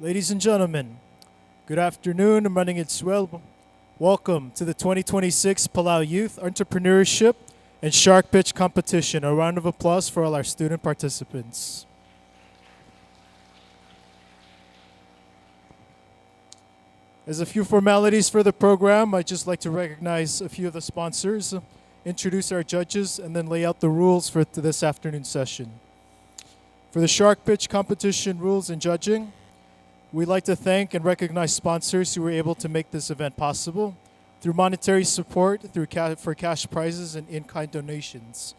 Ladies and gentlemen, good afternoon. I'm running it swell. Welcome to the 2026 Palau Youth Entrepreneurship and Shark Pitch Competition. A round of applause for all our student participants. As a few formalities for the program, I'd just like to recognize a few of the sponsors, introduce our judges, and then lay out the rules for this afternoon's session. For the Shark Pitch Competition rules and judging, we'd like to thank and recognize sponsors who were able to make this event possible through monetary support, for cash prizes and in-kind donations.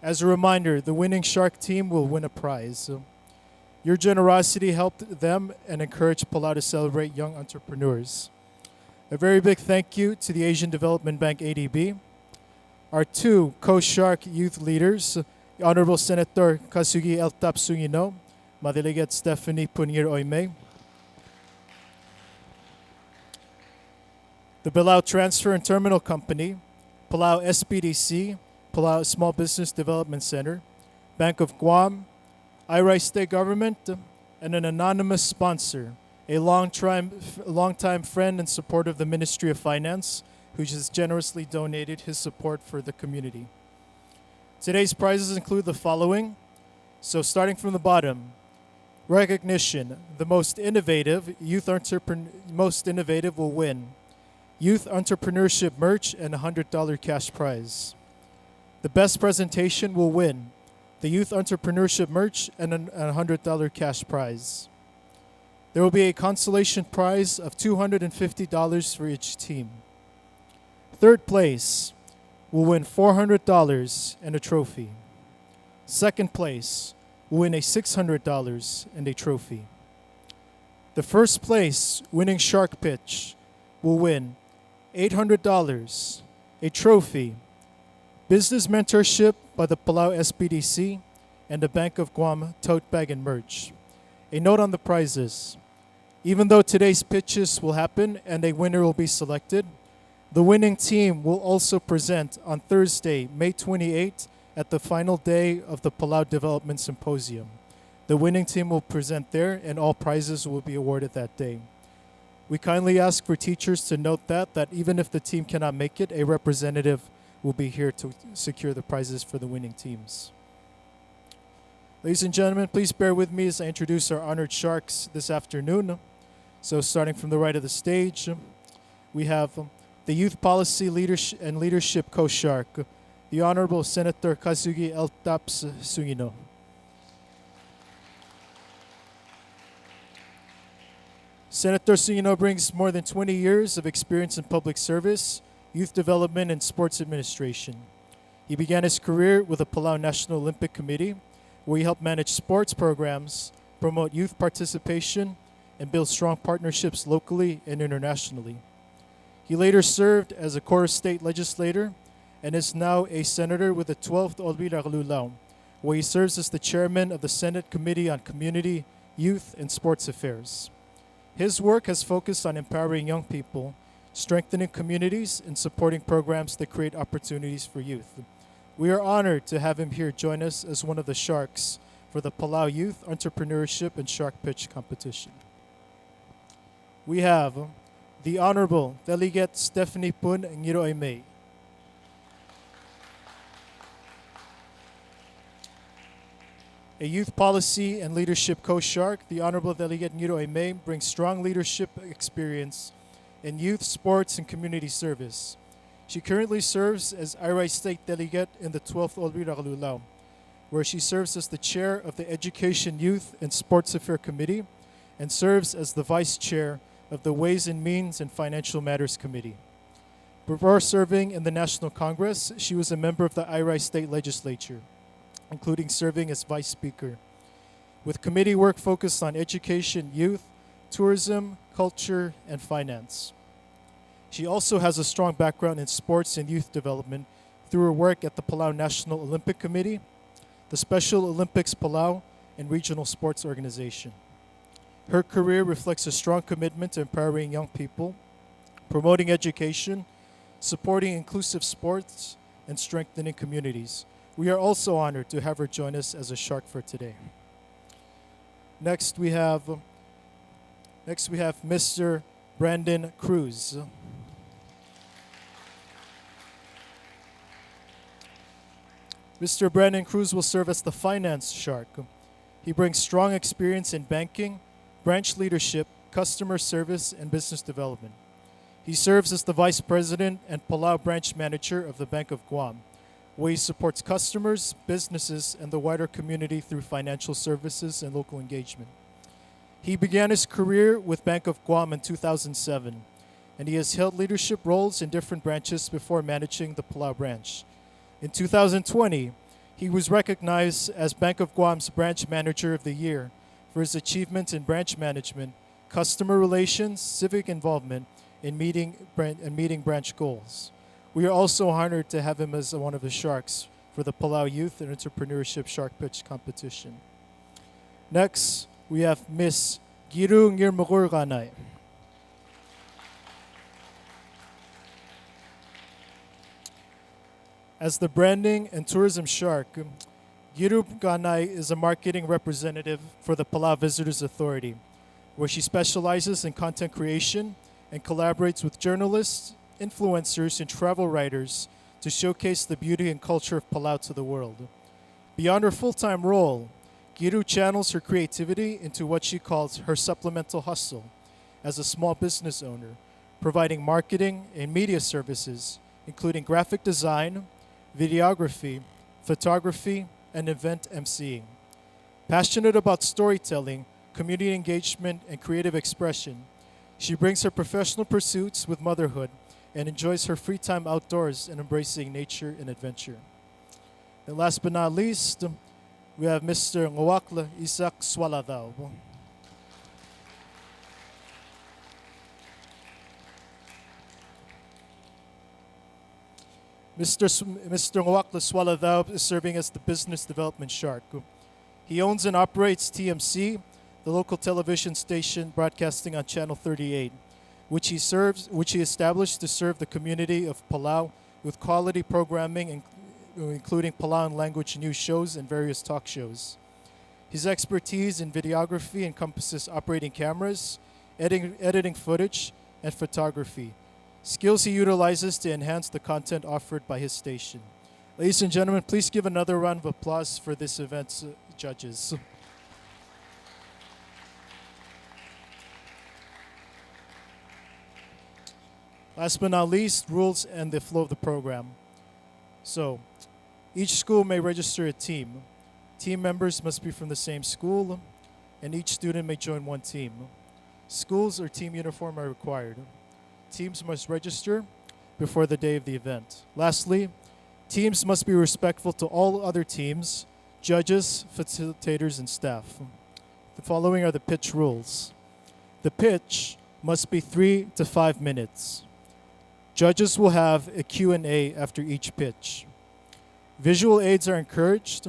As a reminder, the winning Shark team will win a prize. Your generosity helped them and encouraged Palau to celebrate young entrepreneurs. A very big thank you to the Asian Development Bank ADB, our two co-Shark youth leaders, the Honorable Senator Kasugi Eltap Sungino, Madiligate Stephanie Punir Oime, the Palau Transfer and Terminal Company, Palau SBDC, Palau Small Business Development Center, Bank of Guam, IRI State Government, and an anonymous sponsor, a long-time friend and supporter of the Ministry of Finance, who has generously donated his support for the community. Today's prizes include the following. So starting from the bottom, recognition, the most innovative will win Youth Entrepreneurship merch and a $100 cash prize. The best presentation will win the Youth Entrepreneurship merch and a $100 cash prize. There will be a consolation prize of $250 for each team. Third place will win $400 and a trophy. Second place will win a $600 and a trophy. The first place winning Shark Pitch will win $800, a trophy, business mentorship by the Palau SBDC, and the Bank of Guam tote bag and merch. A note on the prizes. Even though today's pitches will happen and a winner will be selected, the winning team will also present on Thursday, May 28th, at the final day of the Palau Development Symposium. The winning team will present there and all prizes will be awarded that day. We kindly ask for teachers to note that even if the team cannot make it, a representative will be here to secure the prizes for the winning teams. Ladies and gentlemen, please bear with me as I introduce our honored Sharks this afternoon. So starting from the right of the stage, we have the Youth Policy Leadership Co-Shark, the Honorable Senator Kasugi Eltaps Sungino. Senator Sungino brings more than 20 years of experience in public service, youth development, and sports administration. He began his career with the Palau National Olympic Committee, where he helped manage sports programs, promote youth participation, and build strong partnerships locally and internationally. He later served as a core state legislator and is now a senator with the 12th Olvi-Laglulaw, where he serves as the chairman of the Senate Committee on Community, Youth, and Sports Affairs. His work has focused on empowering young people, strengthening communities, and supporting programs that create opportunities for youth. We are honored to have him here join us as one of the Sharks for the Palau Youth Entrepreneurship and Shark Pitch Competition. We have the Honorable Delegate Stephanie Pun Ngiroime. A Youth Policy and Leadership Co-Shark, the Honorable Delegate Ngiroime brings strong leadership experience in youth, sports, and community service. She currently serves as IRI State Delegate in the 12th Olvi-Laglulaw, where she serves as the chair of the Education, Youth, and Sports Affairs Committee and serves as the vice chair of the Ways and Means and Financial Matters Committee. Before serving in the National Congress, she was a member of the IRI State Legislature, including serving as vice speaker, with committee work focused on education, youth, tourism, culture, and finance. She also has a strong background in sports and youth development through her work at the Palau National Olympic Committee, the Special Olympics Palau, and Regional Sports Organization. Her career reflects a strong commitment to empowering young people, promoting education, supporting inclusive sports, and strengthening communities. We are also honored to have her join us as a Shark for today. Next, we have Next, we have Mr. Brandon Cruz. Mr. Brandon Cruz will serve as the finance shark. He brings strong experience in banking, branch leadership, customer service, and business development. He serves as the vice president and Palau branch manager of the Bank of Guam, where he supports customers, businesses, and the wider community through financial services and local engagement. He began his career with Bank of Guam in 2007, and he has held leadership roles in different branches before managing the Palau branch. In 2020, he was recognized as Bank of Guam's Branch Manager of the Year for his achievements in branch management, customer relations, civic involvement, and meeting branch goals. We are also honored to have him as one of the sharks for the Palau Youth and Entrepreneurship Shark Pitch Competition. Next, we have Miss Giru Ngirmagurganay. As the branding and tourism shark, Giru Ganay is a marketing representative for the Palau Visitors Authority, where she specializes in content creation and collaborates with journalists, influencers, and travel writers to showcase the beauty and culture of Palau to the world. Beyond her full-time role, Giru channels her creativity into what she calls her supplemental hustle as a small business owner, providing marketing and media services, including graphic design, videography, photography, and event emceeing. Passionate about storytelling, community engagement, and creative expression, she brings her professional pursuits with motherhood and enjoys her free time outdoors and embracing nature and adventure. And last but not least, we have Mr. Ngawakla Isak Swaladao. Mr. Ngawakla Swaladao is serving as the business development shark. He owns and operates TMC, the local television station broadcasting on Channel 38, which he established to serve the community of Palau with quality programming, including Palauan language news shows and various talk shows. His expertise in videography encompasses operating cameras, editing footage, and photography, skills he utilizes to enhance the content offered by his station. Ladies and gentlemen, please give another round of applause for this event's judges. Last but not least, rules and the flow of the program. So, each school may register a team. Team members must be from the same school, and each student may join one team. Schools or team uniform are required. Teams must register before the day of the event. Lastly, teams must be respectful to all other teams, judges, facilitators, and staff. The following are the pitch rules. The pitch must be 3 to 5 minutes. Judges will have a Q&A after each pitch. Visual aids are encouraged,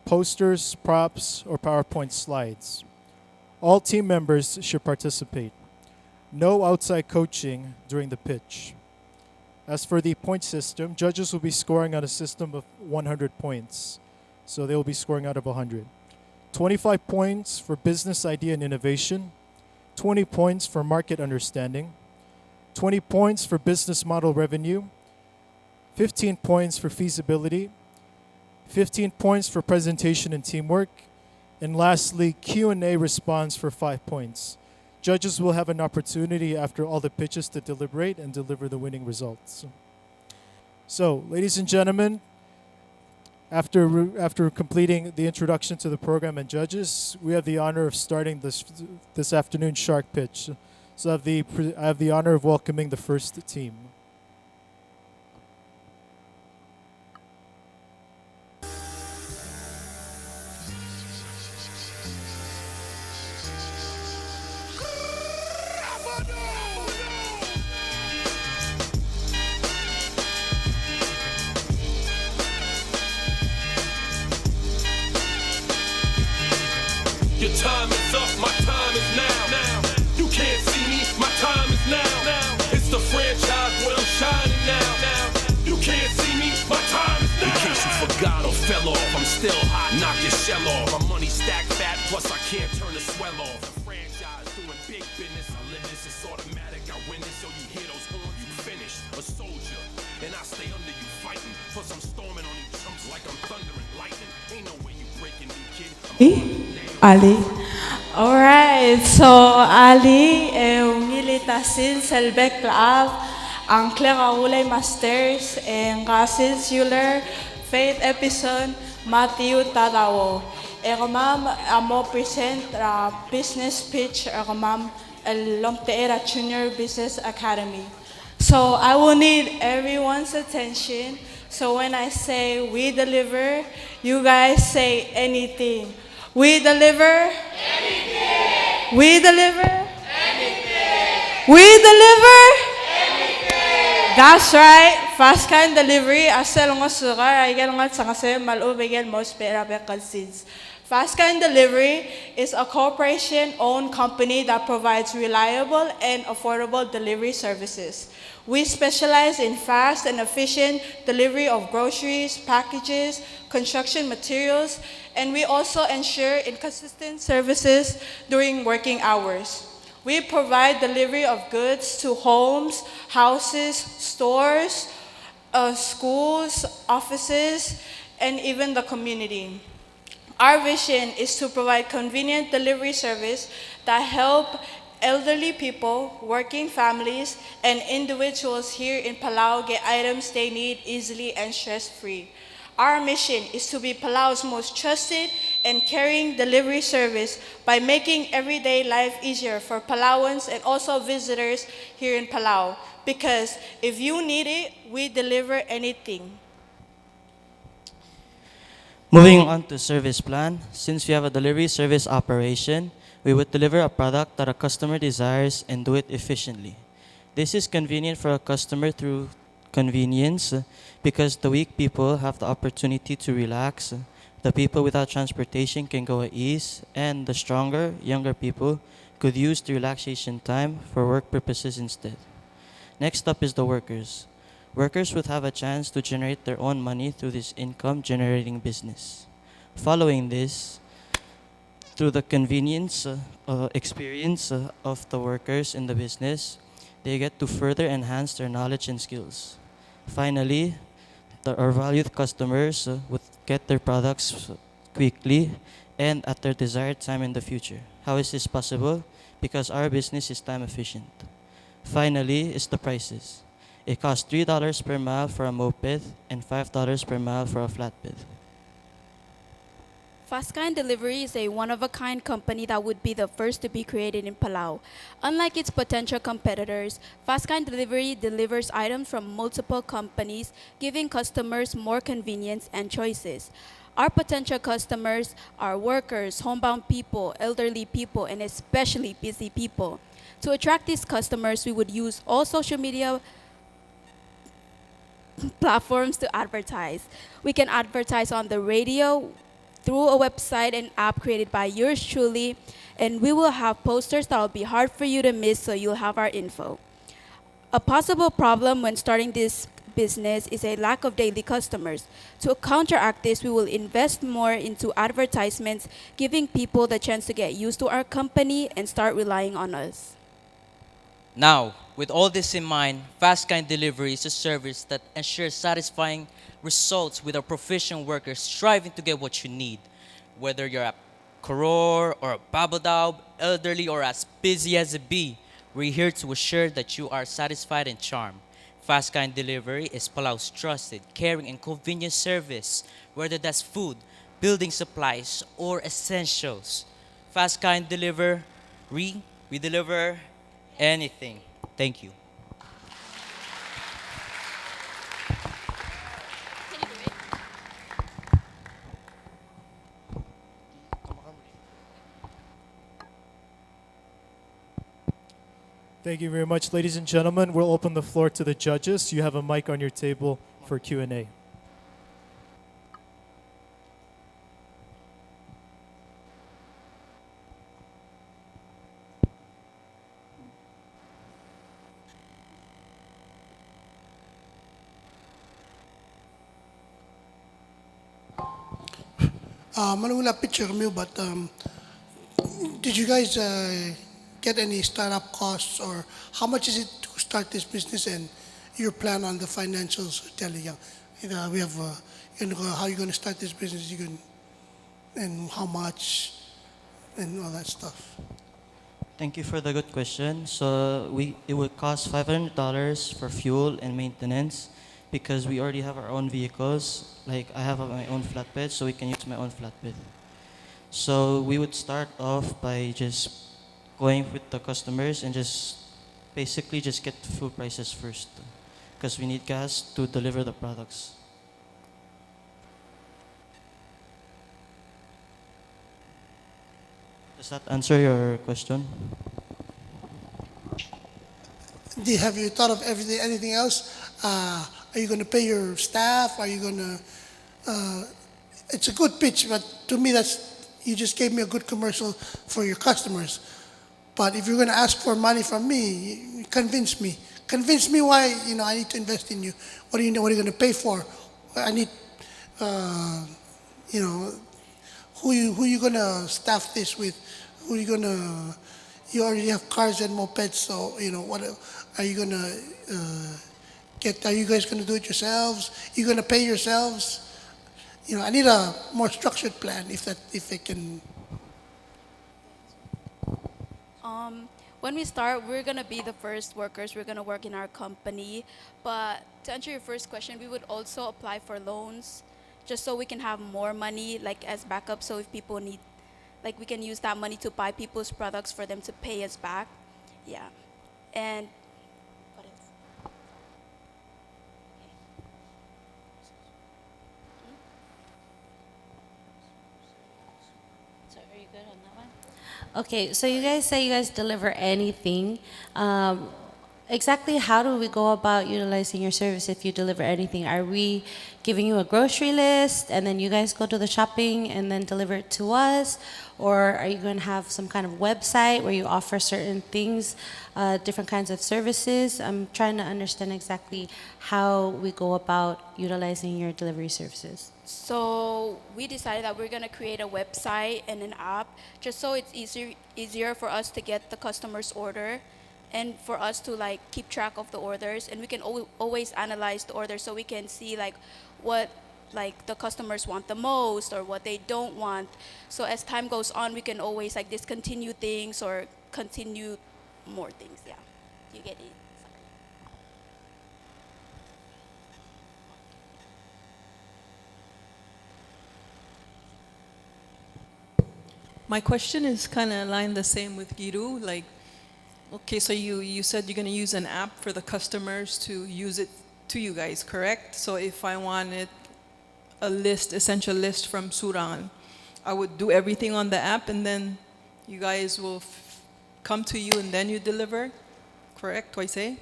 posters, props, or PowerPoint slides. All team members should participate. No outside coaching during the pitch. As for the point system, judges will be scoring on a system of 100 points. So they will be scoring out of 100. 25 points for business idea and innovation, 20 points for market understanding, 20 points for business model revenue, 15 points for feasibility, 15 points for presentation and teamwork, and lastly, Q&A response for 5 points. Judges will have an opportunity after all the pitches to deliberate and deliver the winning results. So, ladies and gentlemen, after completing the introduction to the program and judges, we have the honor of starting this afternoon's Shark Pitch. So I have the honor of welcoming the first team. Your time is up, my time is now. You can't see me, my time is now. It's the franchise big business. I live this, it's automatic. I win this, so you hear those horns, you finish. A soldier, and I stay under you fighting. Plus I'm storming on you chumps like I'm thunder and lightning. Ain't no way you breaking me, kid. Ali. Alright, so Ali, ngilita sil selbek laab, ang Claraulay Masters, Rasil Euler, Faith Episode, Matthew Tadawo. Ma'am, amo present business pitch, ma'am, Lomteera Junior Business Academy. So I will need everyone's attention. So when I say we deliver, you guys say anything. We deliver. Anything. We deliver. Anything. We deliver. Anything. That's right. Fast kind delivery. Asal nga sugar. Ay nga sa kasi malubigyan most pera seeds. Fast Kind Delivery is a corporation-owned company that provides reliable and affordable delivery services. We specialize in fast and efficient delivery of groceries, packages, construction materials, and we also ensure inconsistent services during working hours. We provide delivery of goods to homes, houses, stores, schools, offices, and even the community. Our vision is to provide convenient delivery service that help elderly people, working families, and individuals here in Palau get items they need easily and stress-free. Our mission is to be Palau's most trusted and caring delivery service by making everyday life easier for Palauans and also visitors here in Palau. Because if you need it, we deliver anything. Moving on to service plan, since we have a delivery service operation, we would deliver a product that a customer desires and do it efficiently. This is convenient for a customer through convenience because the weak people have the opportunity to relax, the people without transportation can go at ease, and the stronger, younger people could use the relaxation time for work purposes instead. Next up is the workers. Workers would have a chance to generate their own money through this income-generating business. Following this, through the convenience experience of the workers in the business, they get to further enhance their knowledge and skills. Finally, our valued customers would get their products quickly and at their desired time in the future. How is this possible? Because our business is time efficient. Finally is the prices. It costs $3 per mile for a moped and $5 per mile for a flatbed. Fastkind Delivery is a one-of-a-kind company that would be the first to be created in Palau. Unlike its potential competitors, Fastkind Delivery delivers items from multiple companies, giving customers more convenience and choices. Our potential customers are workers, homebound people, elderly people, and especially busy people. To attract these customers, we would use all social media platforms to advertise. We can advertise on the radio, through a website and app created by yours truly, and we will have posters that will be hard for you to miss, so you'll have our info. A possible problem when starting this business is a lack of daily customers. To counteract this, we will invest more into advertisements, giving people the chance to get used to our company and start relying on us. Now, with all this in mind, Fastkind Delivery is a service that ensures satisfying results with our proficient workers striving to get what you need. Whether you're a Koror or a Babadao, elderly or as busy as a bee, we're here to assure that you are satisfied and charmed. Fastkind Delivery is Palau's trusted, caring, and convenient service, whether that's food, building supplies, or essentials. Fastkind Delivery, we deliver anything. Thank you. Thank you very much, ladies and gentlemen. We'll open the floor to the judges. You have a mic on your table for Q&A. Manula picture kami, but did you guys get any startup costs, or how much is it to start this business, and your plan on the financials? Telling you, we have how you're going to start this business, and how much, and all that stuff. Thank you for the good question. So it would cost $500 for fuel and maintenance because we already have our own vehicles. Like I have my own flatbed, so we can use my own flatbed. So we would start off by just going with the customers and just basically just get the fuel prices first because we need gas to deliver the products. Does that answer your question? Have you thought of anything else? Are you going to pay your staff? Are you going to? It's a good pitch, but to me, you just gave me a good commercial for your customers. But if you're going to ask for money from me, convince me. Convince me why I need to invest in you. What are you going to pay for? I need, who you going to staff this with? Who are you going to? You already have cars and mopeds, so what are you going to get? Are you guys going to do it yourselves? You going to pay yourselves? I need a more structured plan if they can. When we start, we're gonna be the first workers. We're gonna work in our company. But to answer your first question, we would also apply for loans, just so we can have more money, like as backup. So if people need, like we can use that money to buy people's products for them to pay us back. Yeah, and what else? So are you good on that one? Okay, so you guys say you guys deliver anything. Exactly how do we go about utilizing your service if you deliver anything? Are we giving you a grocery list and then you guys go to the shopping and then deliver it to us? Or are you going to have some kind of website where you offer certain things, different kinds of services? I'm trying to understand exactly how we go about utilizing your delivery services. So we decided that we're gonna create a website and an app, just so it's easier for us to get the customer's order, and for us to like keep track of the orders, and we can always analyze the orders so we can see like what like the customers want the most or what they don't want. So as time goes on, we can always like discontinue things or continue more things. Yeah, you get it. My question is kind of aligned the same with Giru. Like, okay, so you said you're going to use an app for the customers to use it to you guys, correct? So if I wanted a list, essential list from Suran, I would do everything on the app, and then you guys will come to you and then you deliver, correct? What I say?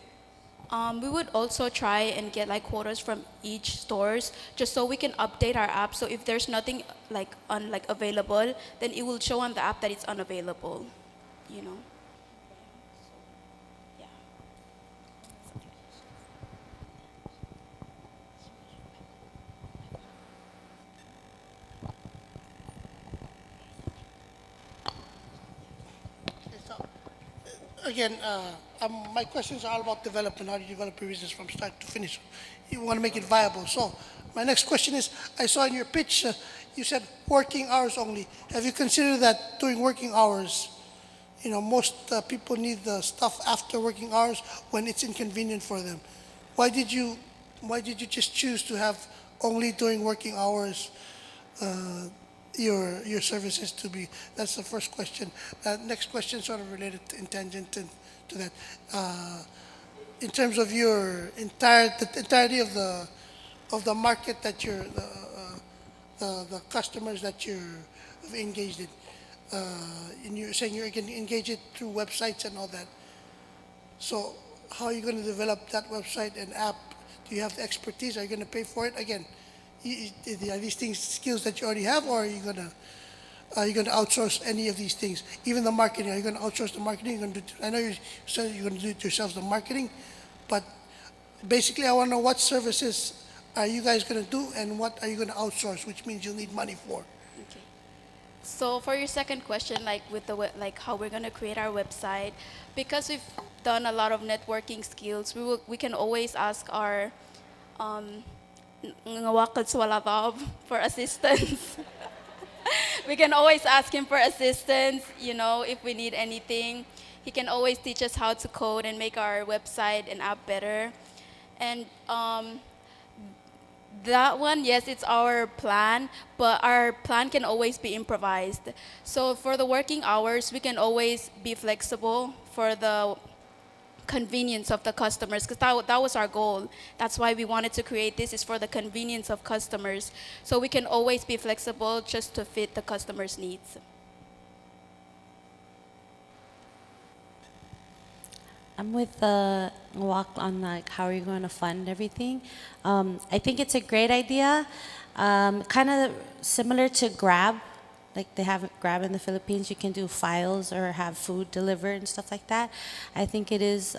We would also try and get like quotas from each stores, just so we can update our app. So if there's nothing like available, then it will show on the app that it's unavailable. Yeah. Again, my questions are all about development. How do you develop a business from start to finish? You want to make it viable. So my next question is, I saw in your pitch, you said working hours only. Have you considered that during working hours, most people need the stuff after working hours when it's inconvenient for them? Why did you just choose to have only during working hours your services to be? That's the first question. Next question, sort of related to tangent to that. In terms of your the entirety of the market that you're the customers that you're engaged in, and you're saying you're going to engage it through websites and all that. So how are you going to develop that website and app? Do you have the expertise? Are you going to pay for it? Again, are these things skills that you already have, or are you going to outsource any of these things? Even the marketing, are you going to outsource the marketing? I know you said you're going to do it yourselves, the marketing, but basically I want to know what services are you guys going to do and what are you going to outsource, which means you'll need money for. Okay. So for your second question, like with the like how we're gonna create our website, because we've done a lot of networking skills, we can always ask our ngawakal swalataw for assistance. We can always ask him for assistance, you know, if we need anything. He can always teach us how to code and make our website and app better. And that one, yes, it's our plan, but our plan can always be improvised. So for the working hours, we can always be flexible for the convenience of the customers, because that was our goal. That's why we wanted to create this, is for the convenience of customers. So we can always be flexible just to fit the customer's needs. I'm with Walk on like how are you going to fund everything. I think it's a great idea, kind of similar to Grab. Like they have Grab in the Philippines, you can do files or have food delivered and stuff like that. I think it is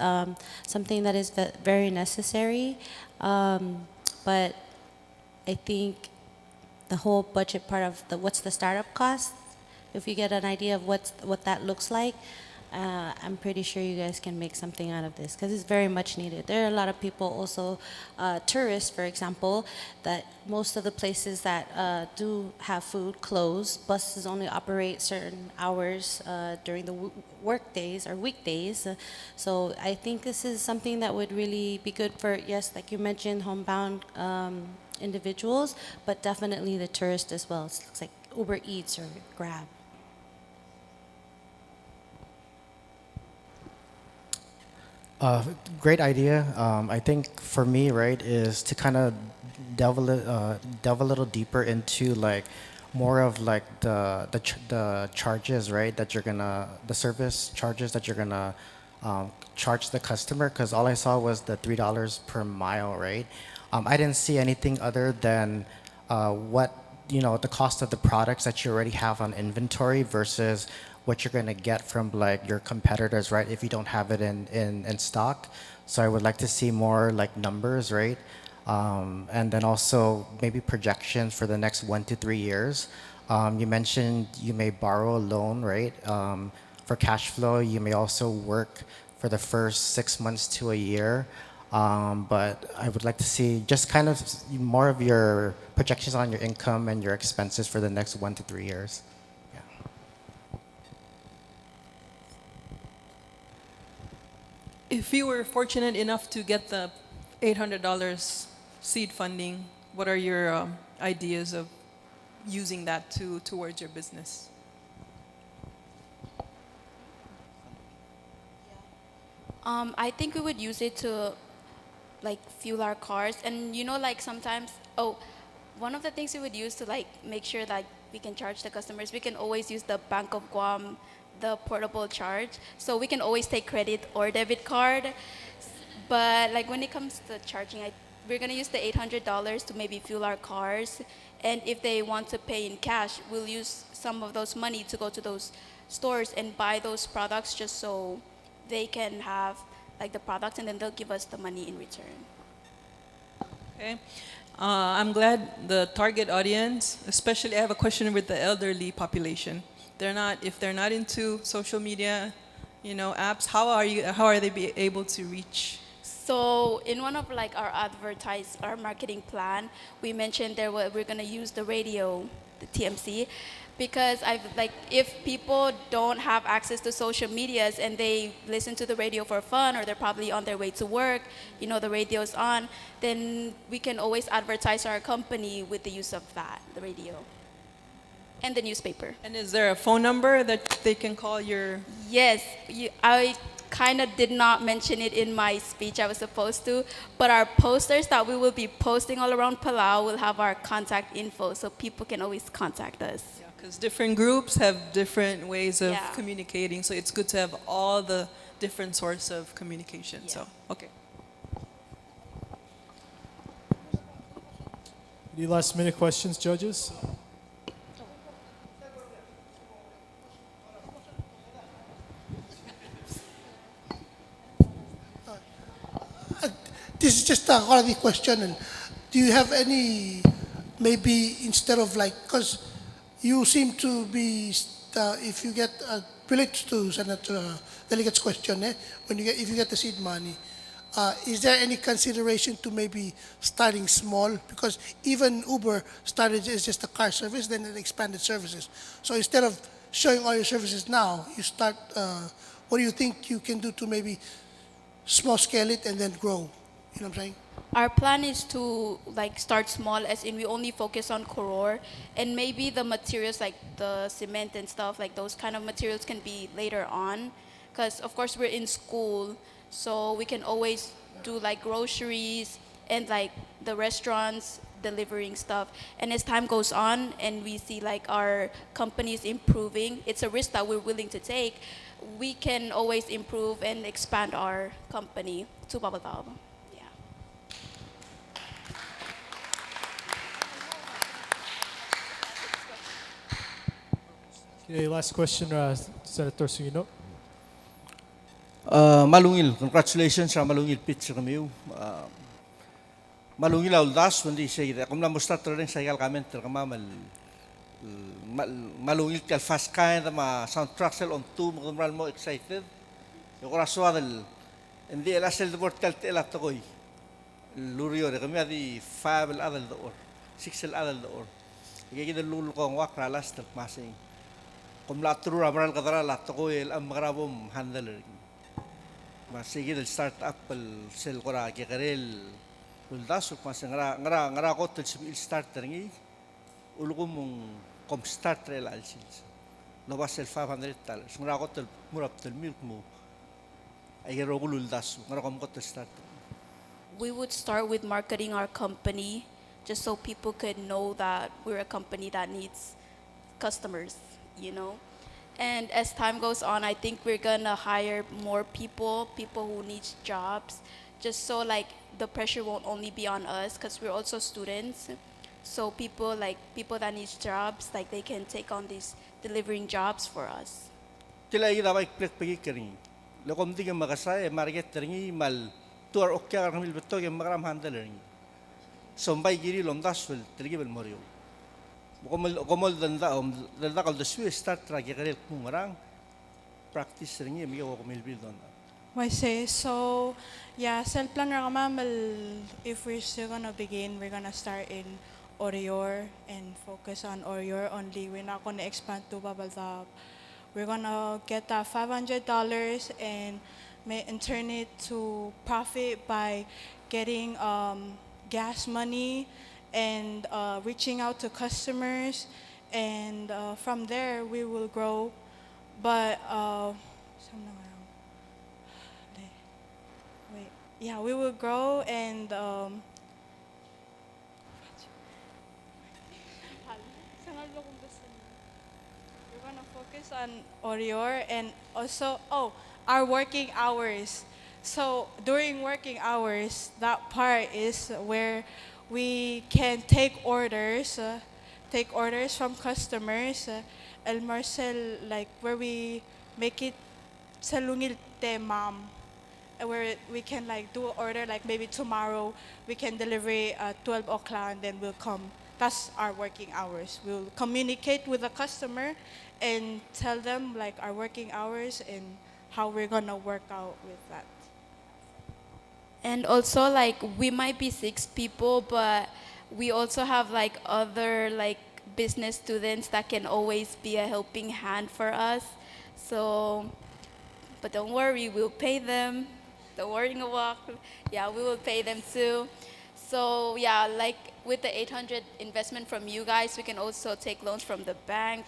something that is very necessary, but I think the whole budget part of what's the startup cost, if you get an idea of what that looks like, I'm pretty sure you guys can make something out of this because it's very much needed. There are a lot of people also, tourists, for example, that most of the places that do have food close. Buses only operate certain hours during the work days or weekdays. So I think this is something that would really be good for, yes, like you mentioned, homebound individuals, but definitely the tourists as well. It looks like Uber Eats or Grab. Great idea. I think for me, right, is to kind of delve a little deeper into like more of like the charges, right, that you're gonna, the service charges that you're gonna charge the customer. Because all I saw was the $3 per mile, right? I didn't see anything other than what, you know, the cost of the products that you already have on inventory versus what you're going to get from like your competitors, right, if you don't have it in stock. So I would like to see more like numbers, right? And then also maybe projections for the next 1 to 3 years. You mentioned you may borrow a loan, right? For cash flow, you may also work for the first 6 months to a year. But I would like to see just kind of more of your projections on your income and your expenses for the next 1 to 3 years. If you were fortunate enough to get the $800 seed funding, what are your ideas of using that towards your business? I think we would use it to like fuel our cars, and you know, like sometimes, one of the things we would use to like make sure that we can charge the customers, we can always use the Bank of Guam, the portable charge. So we can always take credit or debit card. But like when it comes to charging, we're gonna use the $800 to maybe fuel our cars. And if they want to pay in cash, we'll use some of those money to go to those stores and buy those products just so they can have like the product, and then they'll give us the money in return. Okay. I'm glad the target audience, especially I have a question with the elderly population. If they're not into social media, you know, apps, how are they be able to reach? So in one of like our marketing plan, we mentioned we're gonna use the radio, the TMC, because if people don't have access to social medias and they listen to the radio for fun, or they're probably on their way to work, you know, the radio's on, then we can always advertise our company with the use of that, the radio. And the newspaper. And is there a phone number that they can call your? Yes, I kind of did not mention it in my speech. I was supposed to, but our posters that we will be posting all around Palau will have our contact info, so people can always contact us. Yeah, because different groups have different ways of communicating, so it's good to have all the different sorts of communication. Yeah. So, okay. Any last minute questions, judges? This is just a quality question. And do you have any, maybe instead of like, because you seem to be, if you get, relates to Senator Delegate's question, when if you get the seed money, is there any consideration to maybe starting small? Because even Uber started as just a car service, then it expanded services. So instead of showing all your services now, you start, what do you think you can do to maybe small scale it and then grow? You know what I'm saying? Our plan is to like start small, as in we only focus on Koror, and maybe the materials like the cement and stuff, like those kind of materials can be later on, because of course we're in school, so we can always do like groceries and like the restaurants delivering stuff. And as time goes on and we see like our company is improving, it's a risk that we're willing to take. We can always improve and expand our company to Babalao. Yeah. Okay, last question, Senator Suino. Malungil, congratulations sa malungil pitch kami. Malungil aldas when they say that kung namusta rin sa igal kamen terkama malungil kal fast kind ma soundtrack sel on two mo excited. Yo coração del hindi ela sel bort kal tela tokoy. Lurio de kami adi 5 el adal door 6 el adal door. Igi kita lul ko wak ralas ter masing. Kung la tru ramral kadara la tokoy el am magrabom handler. Masige del startup el sel kora kikarel uldas mas ngara ko tel sibil starter ngi ulugum mong kom starter el alsins no va ser $500 ngara ko tel murap tel milk mo ay rogul uldas ngara kom ko tel starter. We would start with marketing our company just so people could know that we're a company that needs customers, you know. And as time goes on, I think we're gonna hire more people who need jobs, just so like the pressure won't only be on us, because we're also students. So people that need jobs, like they can take on these delivering jobs for us. Tila igi dapat plek pagi kering. Lo kom tiga makasay market keringi mal tuar okya kamil beto yang makram handle kering. Sombay giri lomdas wel tilgi bel morio. Komol danda kal deswi start tragi karel kumarang practice ringi mi ko komil bil don. I say so. Yeah, self plan if we're still gonna begin, we're gonna start in Orior and focus on Orior only. We're not gonna expand to Babaltap. We're gonna get that $500 and turn it to profit by getting gas money and reaching out to customers, and from there we will grow. But we will grow and we're gonna focus on Orior and also our working hours. So during working hours, that part is where we can take orders from customers. El Marcel, like where we make it salungil te ma'am, where we can like do an order like maybe tomorrow we can deliver at 12 o'clock and then we'll come. That's our working hours. We'll communicate with the customer and tell them like our working hours and how we're gonna work out with that. And also like we might be 6 people, but we also have like other like business students that can always be a helping hand for us. So, but don't worry, we'll pay them. Don't worry, yeah, we will pay them too. So yeah, like with the 800 investment from you guys, we can also take loans from the bank.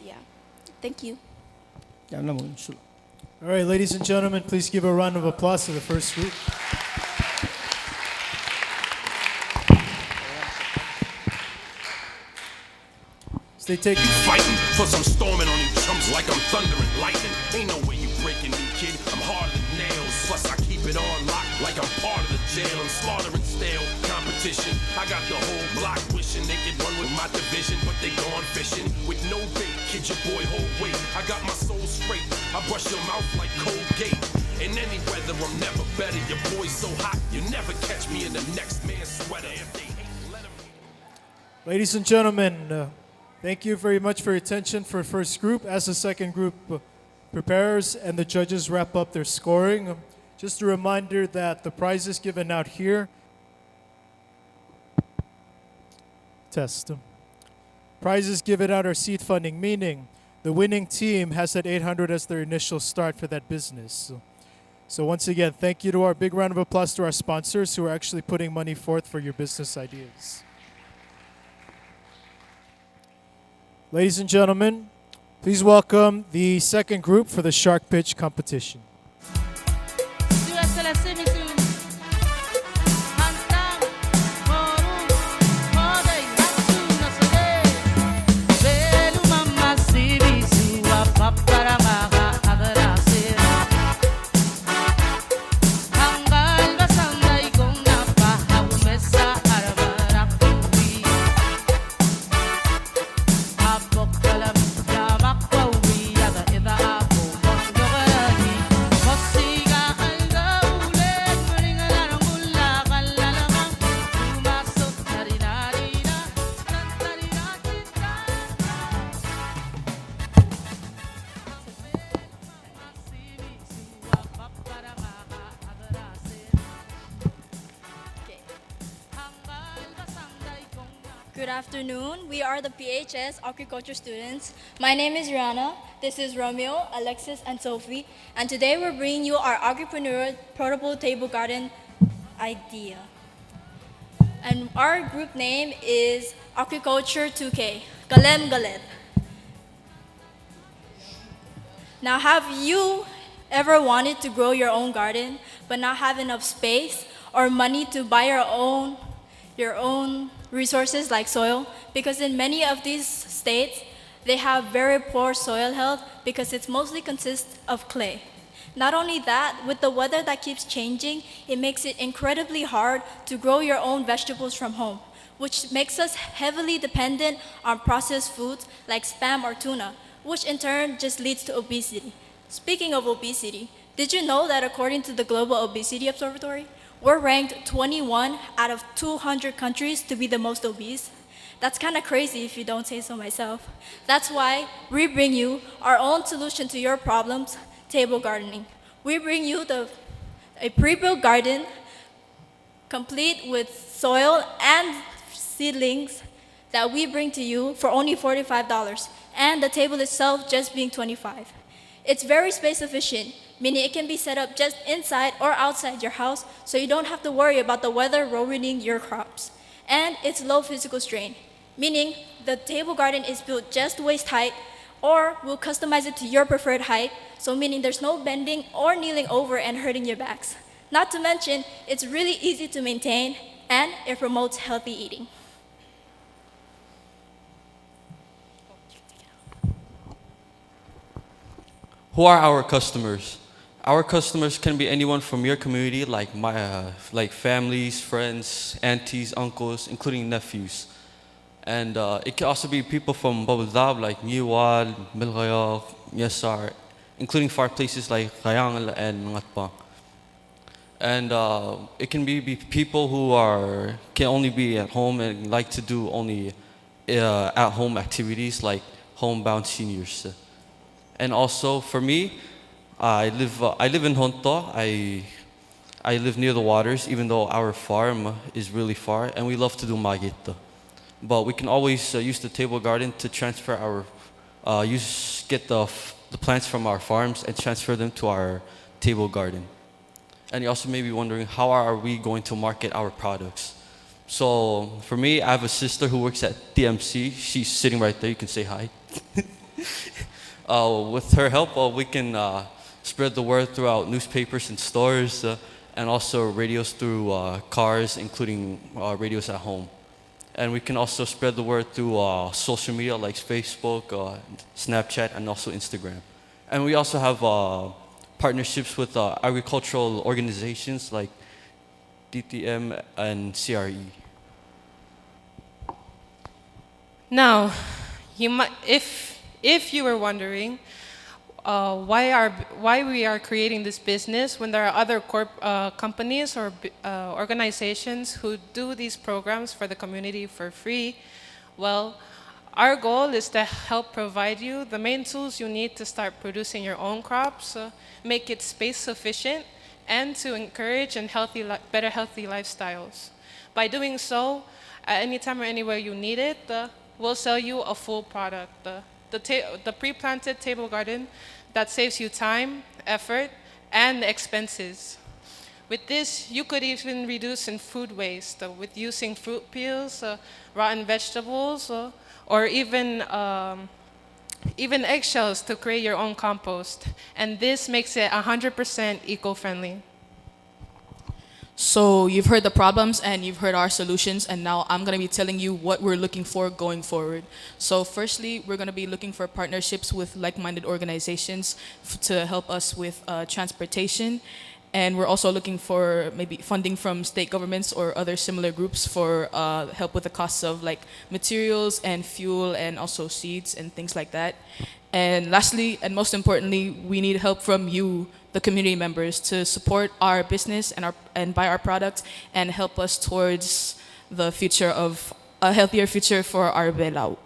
Yeah, thank you. All right, ladies and gentlemen, please give a round of applause to the first group. So they take You fighting, plus I'm storming on you chumps like I'm thunder and lightning. Ain't no way you breaking me, kid. I'm harder than nails. Plus I keep it on lock like I'm part of the jail. I'm slaughtering stale competition. I got the whole block wishing they could run with my division, but they gone fishing with no bait. Kid, your boy, hold weight. I got my soul straight. I brush your mouth like Colgate. In any weather, I'm never better. Your boy's so hot, you never catch me in the next man's sweater. If they hate, let 'em hate. Ladies and gentlemen, Thank you very much for your attention for first group. As the second group prepares and the judges wrap up their scoring, just a reminder that the prizes given out here. Test. Prizes given out are seed funding, meaning the winning team has that 800 as their initial start for that business. So once again, thank you to our big round of applause to our sponsors who are actually putting money forth for your business ideas. Ladies and gentlemen, please welcome the second group for the Shark Pitch competition. Good afternoon. We are the PHS agriculture students. My name is Rihanna. This is Romeo, Alexis, and Sophie. And today we're bringing you our agripreneur portable table garden idea. And our group name is Agriculture 2K, Galem Galet. Now, have you ever wanted to grow your own garden but not have enough space or money to buy your own resources like soil? Because in many of these states, they have very poor soil health because it mostly consists of clay. Not only that, with the weather that keeps changing, it makes it incredibly hard to grow your own vegetables from home, which makes us heavily dependent on processed foods like Spam or tuna, which in turn just leads to obesity. Speaking of obesity, did you know that according to the Global Obesity Observatory, we're ranked 21 out of 200 countries to be the most obese? That's kind of crazy if you don't say so myself. That's why we bring you our own solution to your problems, table gardening. We bring you a pre-built garden complete with soil and seedlings that we bring to you for only $45, and the table itself just being $25. It's very space efficient, meaning it can be set up just inside or outside your house, so you don't have to worry about the weather ruining your crops. And it's low physical strain, meaning the table garden is built just waist height, or we'll customize it to your preferred height, so meaning there's no bending or kneeling over and hurting your backs. Not to mention, it's really easy to maintain, and it promotes healthy eating. Who are our customers? Our customers can be anyone from your community, like families, friends, aunties, uncles, including nephews. And it can also be people from Babaldab, like Niwal, Milgayaw, Yasar, including far places like Kayang and Ngatpa. And it can be people who can only be at home and like to do only at-home activities like homebound seniors. And also for me, I live in Honto. I live near the waters, even though our farm is really far, and we love to do magita. But we can always use the table garden to transfer get the plants from our farms and transfer them to our table garden. And you also may be wondering, how are we going to market our products? So for me, I have a sister who works at TMC. She's sitting right there. You can say hi. With her help, we can spread the word throughout newspapers and stores, and also radios through cars, including radios at home. And we can also spread the word through social media like Facebook, Snapchat, and also Instagram. And we also have partnerships with agricultural organizations like DTM and CRE. Now, if you were wondering why we are creating this business when there are other companies or organizations who do these programs for the community for free, well, Our goal is to help provide you the main tools you need to start producing your own crops, make it space sufficient, and to encourage and better healthy lifestyles. By doing so, at any time or anywhere you need it, we'll sell you a full product. The pre-planted table garden that saves you time, effort, and expenses. With this, you could even reduce in food waste with using fruit peels, rotten vegetables, or even eggshells to create your own compost. And this makes it 100% eco-friendly. So you've heard the problems and you've heard our solutions, and now I'm going to be telling you what we're looking for going forward. So firstly, we're going to be looking for partnerships with like-minded organizations to help us with transportation. And we're also looking for maybe funding from state governments or other similar groups for help with the costs of like materials and fuel and also seeds and things like that. And lastly, and most importantly, we need help from you, the community members, to support our business and buy our product and help us towards the future of a healthier future for our Palau.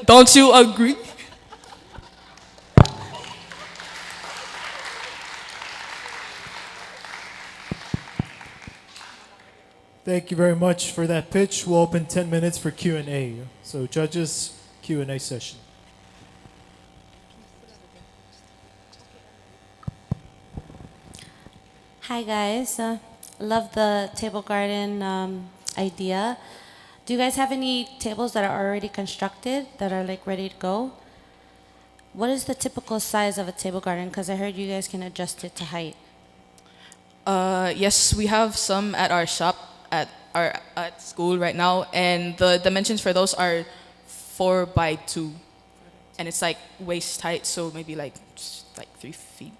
Don't you agree? Thank you very much for that pitch. We'll open 10 minutes for Q&A. So judges, Q&A session. Hi guys, love the table garden idea. Do you guys have any tables that are already constructed that are like ready to go? What is the typical size of a table garden? Because I heard you guys can adjust it to height. Yes, we have some at our shop at school right now, and the dimensions for those are 4x2, and it's like waist height, so maybe like 3 feet.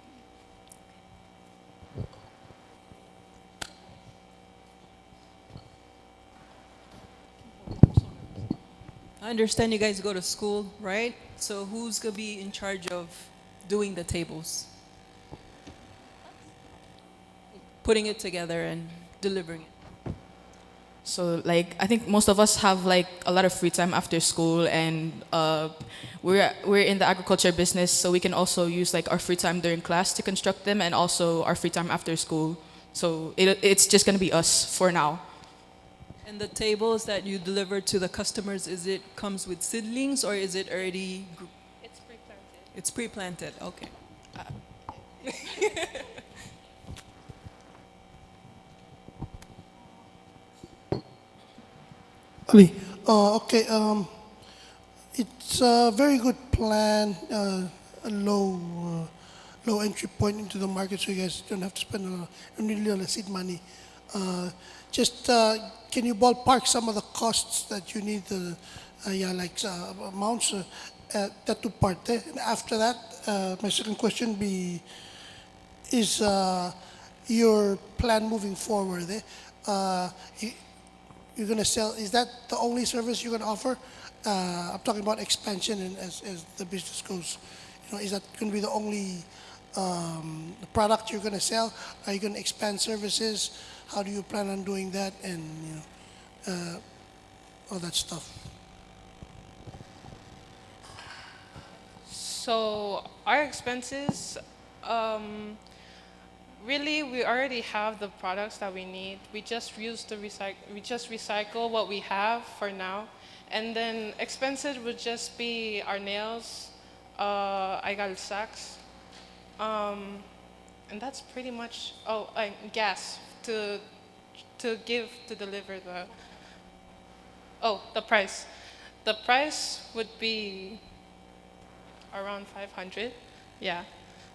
I understand you guys go to school, right? So who's gonna be in charge of doing the tables? Putting it together and delivering it. So like I think most of us have like a lot of free time after school, and we're in the agriculture business, so we can also use like our free time during class to construct them, and also our free time after school. So it's just gonna be us for now. And the tables that you deliver to the customers, comes with seedlings or is it already? It's pre-planted. It's pre-planted. Okay. Ali, okay. It's a very good plan. A low entry point into the market, so you guys don't have to spend a lot of seed money. Can you ballpark some of the costs that you need? Amounts. That two part. And after that, my second question is your plan moving forward. You're going to sell, is that the only service you're going to offer? I'm talking about expansion and as the business goes. Is that going to be the only the product you're going to sell? Are you going to expand services? How do you plan on doing that? And all that stuff. So our expenses, really, we already have the products that we need. We just recycle what we have for now, and then expenses would just be our nails, sacks, and that's pretty much. Oh, gas to deliver the. Oh, the price. The price would be around 500. Yeah.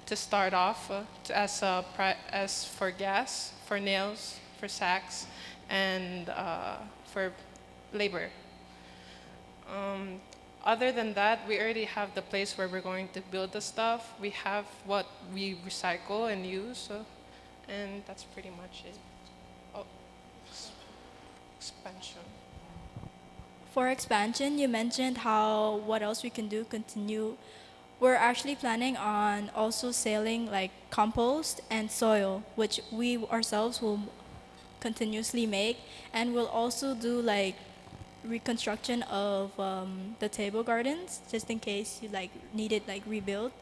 To start off, as for gas, for nails, for sacks, and for labor. Other than that, we already have the place where we're going to build the stuff. We have what we recycle and use, and that's pretty much it. Oh, expansion. For expansion, you mentioned what else we can do, continue. We're actually planning on also selling like compost and soil, which we ourselves will continuously make. And we'll also do like reconstruction of the table gardens, just in case you like need it like rebuilt.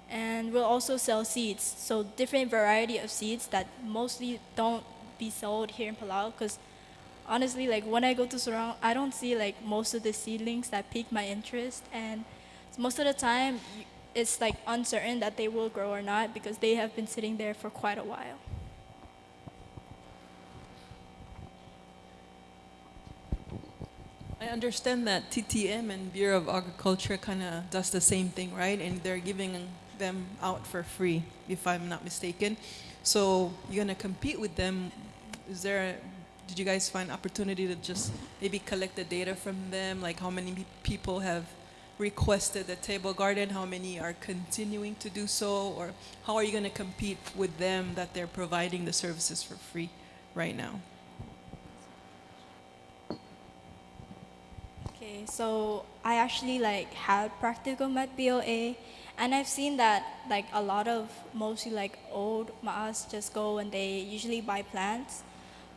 And we'll also sell seeds, so different variety of seeds that mostly don't be sold here in Palau. Because honestly, like when I go to Sorong, I don't see like most of the seedlings that pique my interest, and most of the time it's like uncertain that they will grow or not because they have been sitting there for quite a while. I understand that TTM and Bureau of Agriculture kind of does the same thing, right? And they're giving them out for free, if I'm not mistaken. So you're gonna compete with them. Did you guys find opportunity to just maybe collect the data from them? Like how many people have requested the table garden? How many are continuing to do so? Or how are you gonna compete with them that they're providing the services for free right now? Okay, so I actually like had practicum at BOA, and I've seen that like a lot of mostly like old maas just go and they usually buy plants,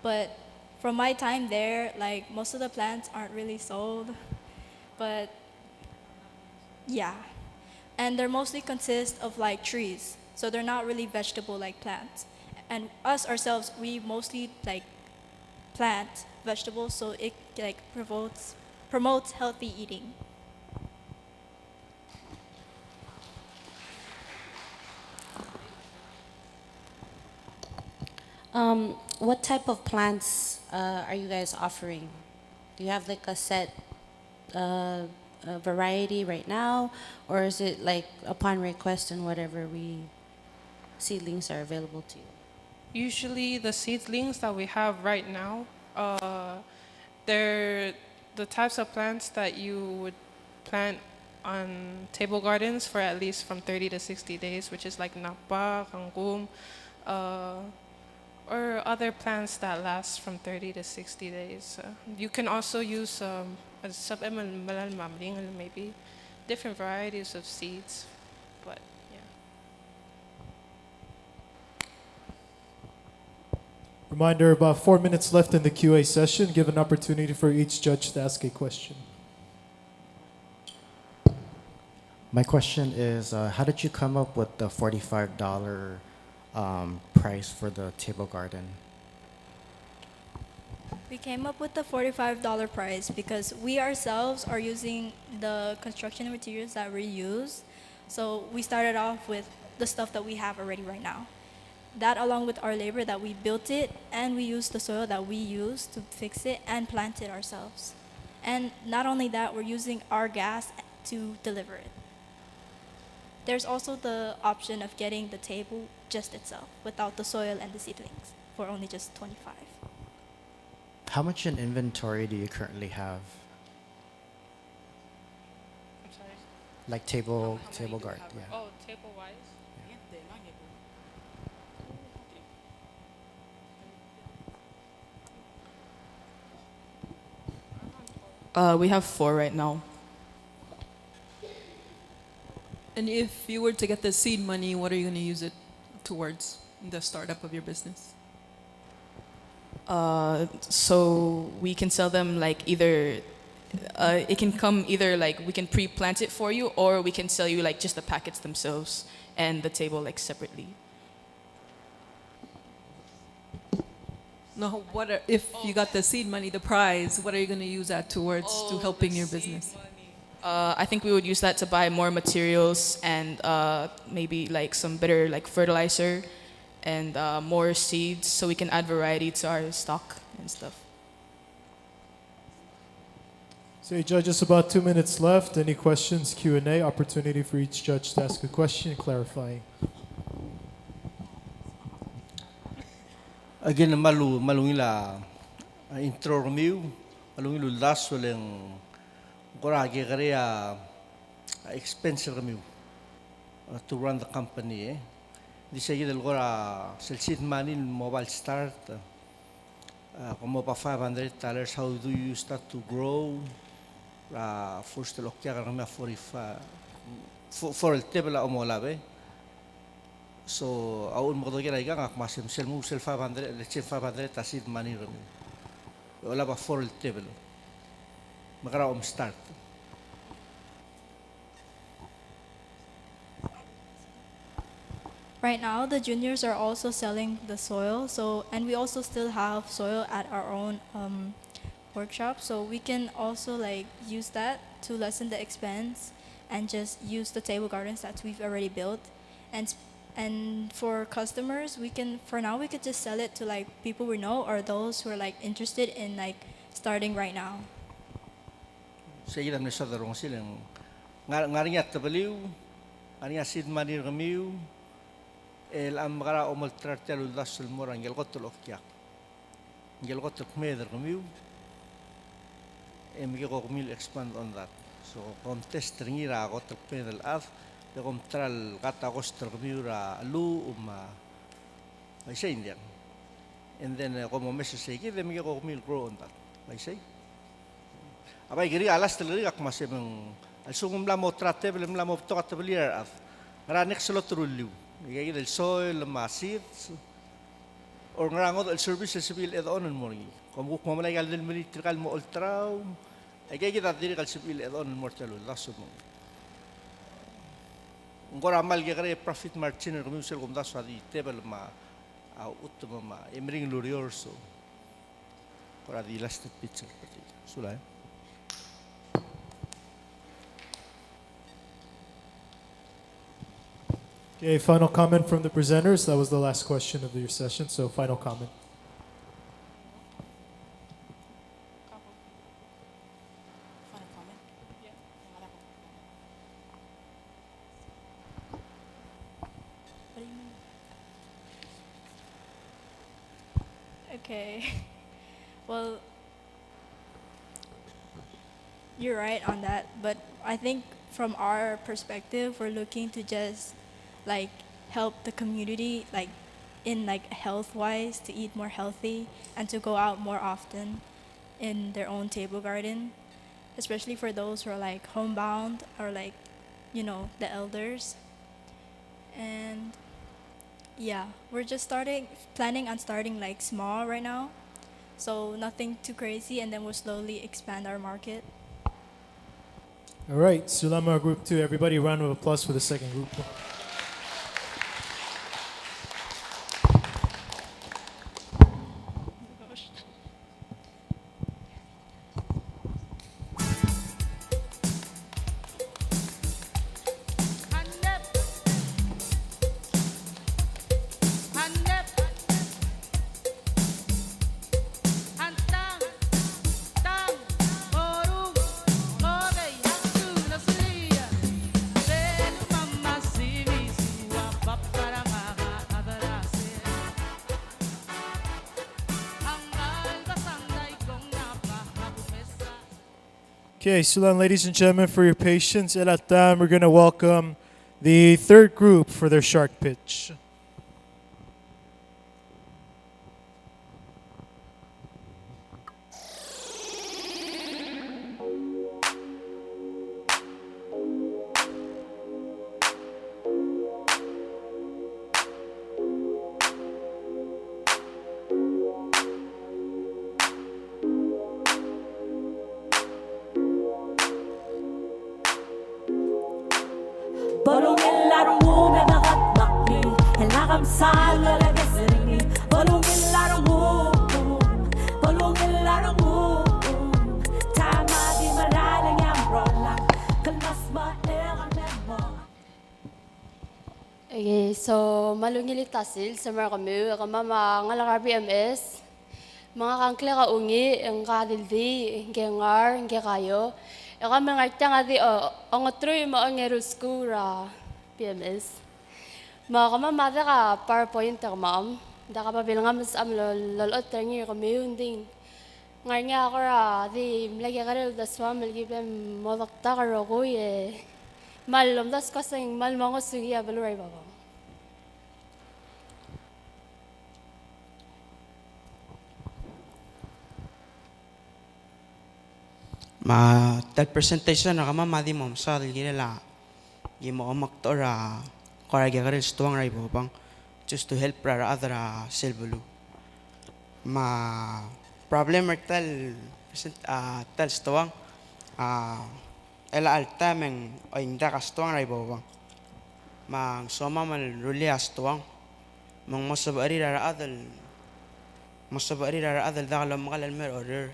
but from my time there, like most of the plants aren't really sold, but yeah, and they're mostly consist of like trees, so they're not really vegetable like plants, and us ourselves we mostly like plant vegetables, so it like promotes healthy eating. What type of plants are you guys offering? Do you have like a set variety right now, or is it like upon request and whatever seedlings are available to you? Usually the seedlings that we have right now, they're the types of plants that you would plant on table gardens for at least from 30 to 60 days, which is like napa, kangkung, or other plants that last from 30 to 60 days. You can also use maybe different varieties of seeds, but yeah. Reminder, about 4 minutes left in the QA session. Give an opportunity for each judge to ask a question. My question is, how did you come up with the $45 price for the table garden? We came up with the $45 price because we ourselves are using the construction materials that we use. So we started off with the stuff that we have already right now. That along with our labor that we built it, and we used the soil that we used to fix it and plant it ourselves. And not only that, we're using our gas to deliver it. There's also the option of getting the table just itself without the soil and the seedlings for only just 25. How much in inventory do you currently have? I'm sorry. Like table garden, yeah. Oh, table wise? We have 4 right now. And if you were to get the seed money, what are you going to use it towards in the startup of your business? So we can sell them like either, it can come either like we can pre-plant it for you, or we can sell you like just the packets themselves and the table like separately. No, if you got the seed money, the prize, what are you going to use that towards to helping your business? I think we would use that to buy more materials and maybe like some better like fertilizer and more seeds, so we can add variety to our stock and stuff. So, judges, about 2 minutes left. Any questions? Q&A. Opportunity for each judge to ask a question and clarifying. Again, malungila intro review, malungilo last walang koragi kaya expense review to run the company. Di sa gidal gora selsit manin mobile start como pa $500. How do you start to grow? First lokya kami 45 for el table o molabe. So aun mo kaya iga ngak masim sel mo sel 500 let's say 500 tasid money ram. Wala ba for table. Makara start. Right now, the juniors are also selling the soil. So, and we also still have soil at our own workshop. So we can also like use that to lessen the expense and just use the table gardens that we've already built. And for customers, we can for now we could just sell it to like people we know or those who are like interested in like starting right now. Sige lang sa darong silang ngarinya tabaliw, ngarinya sid money ramiw. El am makara umal trartelo das el morang gel gotul okyak. Gel gotul kmeder ramiw. Em ko mil expand on that. So contest ringira gotul kmeder af. De tral kata goster ramiw lu I say Indian. And then como meses seguir de ko mil grow on that. I say. Abay giri alas teleri ak masemeng al sungum la mo tratable la mo tokat tabelier af. Ranek selotruliu. Igay del soil, seeds, or nrango del service civil ed on morning. Como kung mamalay gal del military mo ultraw, igay kita diri kal civil ed on mortal lasso mo. Ngora mal gare profit margin kung sel kung daso di table ma utma ma emring lurior so. Kora di last picture pati. Sulay. Okay, final comment from the presenters. That was the last question of your session, so final comment. Okay. Well, you're right on that, but I think from our perspective, we're looking to just like help the community like in like health wise to eat more healthy and to go out more often in their own table garden, especially for those who are like homebound or like the elders. And yeah, we're just planning on starting like small right now, so nothing too crazy, and then we'll slowly expand our market. All right, Sulama Group 2, everybody a round of applause for the second group. Okay, Sulan, ladies and gentlemen, for your patience, at that time, we're going to welcome the third group for their shark pitch. Okay, so malungili tasil sa mga kami, mama ngalara BMS, mga kangkle ka ungi, ang kadildi, ngengar, ngekayo, mga ngarta nga di ang atroy mo ang eruskura BMS. Mga kamamada ka PowerPoint ka ma'am, da ka pabilang mas lolot tangi kami unding. Ngar nga ako ra, di mlagi ka rin daswa, malagi pa modakta ka ro malum das kasing malmango sugi abaluray baba. That presentation na kama madi mom sa gila la gimo maktora koragi karel stuang rai bobang just to help ra other selbulu ma problem tal tal stuang ela alta meng oinda kastuang rai bobang mang soma mal rulia stuang mang mosabari ra other dagalo magal mer order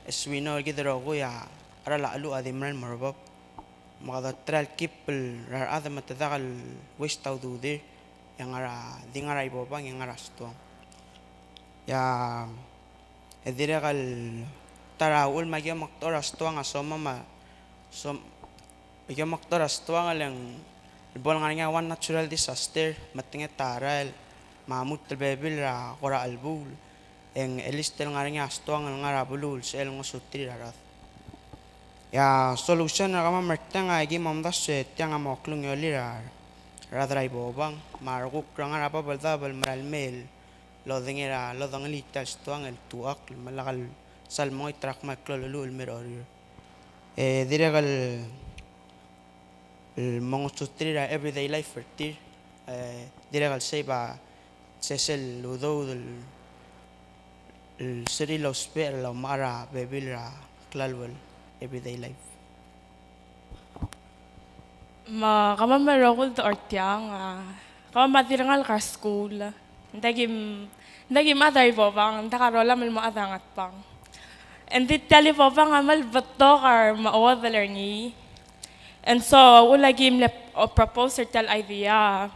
as we know gidro go ya ara la alu adimran marbab magada tral kipel ra other matadagal wish tau du de yang ara dingarai bobang yang ara stuang ya edire gal taraul magya maktora stuang asoma ma som magya maktora stuang alang bol nga one natural disaster matinget taral mamut bebil ra kora albul en elistel nga stuang nga rabulul sel nga sutri rarat ya solution na kama mertang agi mamdas tiang amoklung yoli ra radrai bobang marguk nga rapa balda bal maral mel lo dangli tal stuang el tuak malakal salmoy trak maklolul meror diregal mongostutri ra everyday life fertir diregal seba sesel ludo el seri los per la mara bebil ra klalwel everyday life ma kama marokol to artiang kama matirangal ka school ndagim aday bobang takarola mal maadangat pang and dit tali bobang amal bato kar maawadal ni and so wala gim le proposer tal idea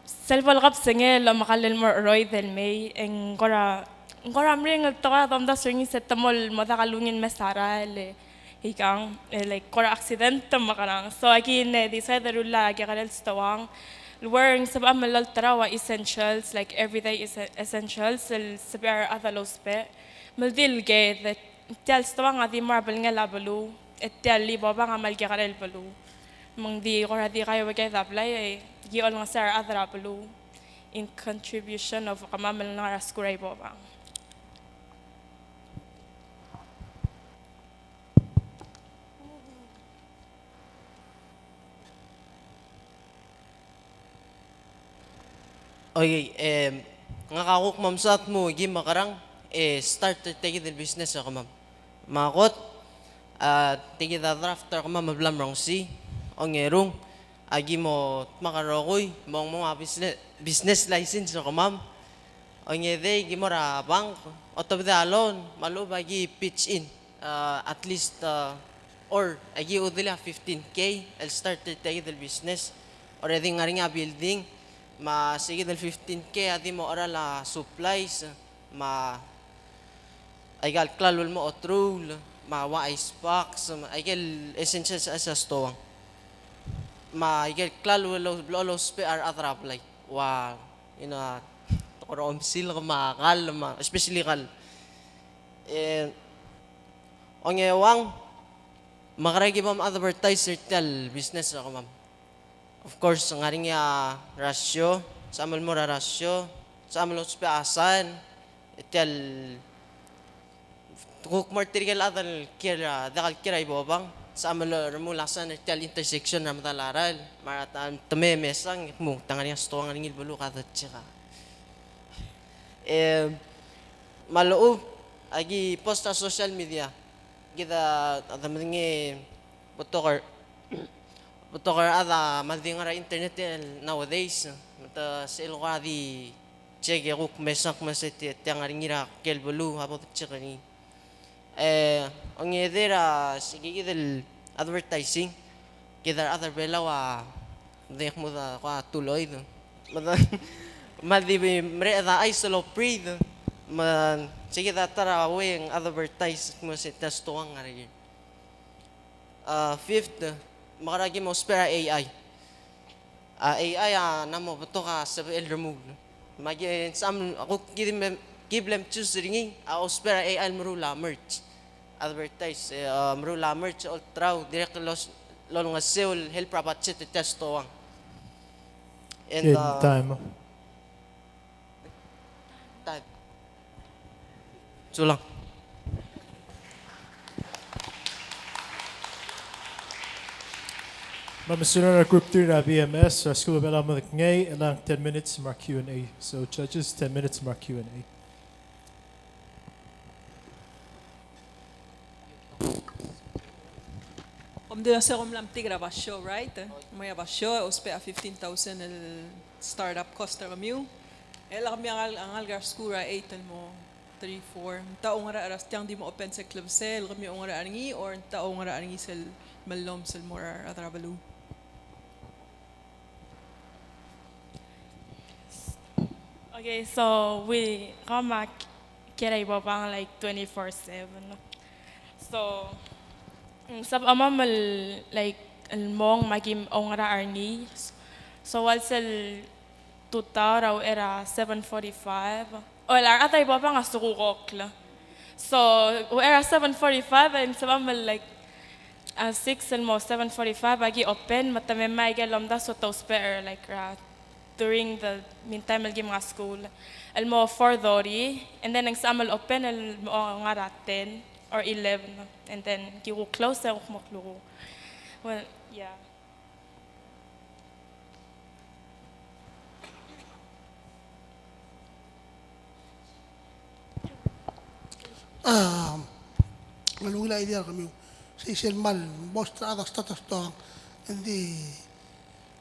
selval gap senge la makalel mo roy del may en gora mring to ka dam da swing setamol madakalungin mesara le hikang like kora accident makarang so again decide rula gagal stawang wearing sabab malal tarawa essentials like everyday essentials el sabar adalos pe maldil ge that tel stawang adi marble nga labalu tel li baba nga mal gagal balu mang di kora di kayo wagay apply gi ol nga sar adra balu in contribution of kamamal nga raskuray baba. Okay, nga kakuk mamsat mo, gi makarang, start to take the business ako ma'am. Makot, take the drafter ko ma'am, mablam rong si, o ngerong, agi mo makarokoy, mong mga business license ako ma'am. O ngede, gi mo ra bank, o tabi alone, malo bagi pitch in, at least, or agi udila 15K, I'll start to take the business, already nga rin nga building, sige del 15K adi mo ora la supplies ay gal klalul mo otrul wa ice box ay gal essentials as a store ay gal klalul lo spare atraplay wa ina torom sil ko makal especially kal ongewang makaragi ma'am advertiser tal business ako ma'am. Of course, ang aring rasyo, sa amal mo rasyo, sa amal mo asan, ityal, kuk martirgal adal kira, dakal kira ibobang, sa amal mo lasan, ityal intersection na matalaral, maratan tame mesang, mo, tangan niya sto ang aring ilbalo kada tsaka. Maloob, agi post sa social media, kita, adaming butokar, ada madingara internet nowadays mata silwa di check ko mesak maset tiang aringira kel bulu habot chekani ang edera sige del advertising kidar other belawa dek mo da kwa tuloy do madi mre da isolo pre do man sige da tara weng advertise mo set testuang ari fifth makaragi mo spare AI. AI namo beto ka sa el remove. Magi sam ako give them choose ringi ako spare AI marula merch. Advertise marula merch all traw direct lo nga sale help rapat sit test to ang. And time. Sulang. Mamasunod Group 3 na BMS, School of Elam Ngay, ilang 10 minutes mark Q&A. So judges, 10 minutes mark Q&A. Om de ser om lam tigra basho, right? Maya basho, ospe a 15,000 el startup costa kamiu. Ela kami ang algar skura 8 mo 3 4. Taong ara aras tiang di mo open sa club sel kami ong ara angi or taong ara angi sel malom sel mora atrabalu. Okay, so we come back kira ibabang like 24/7. So sab amam like mong magim ongra arni. So what's el tuta raw era 7:45. O la atay ibabang asukok la. So era 7:45 and sabam like 6 and mo 7:45 agi open matame may galomda so to spare like during the meantime I'll give mga school. Al mo 4:30 and then ang samal open al mo nga 10 or 11 and then you close sa mo klugo. Well, yeah. Malungila idea kami sa isel mal most other status to hindi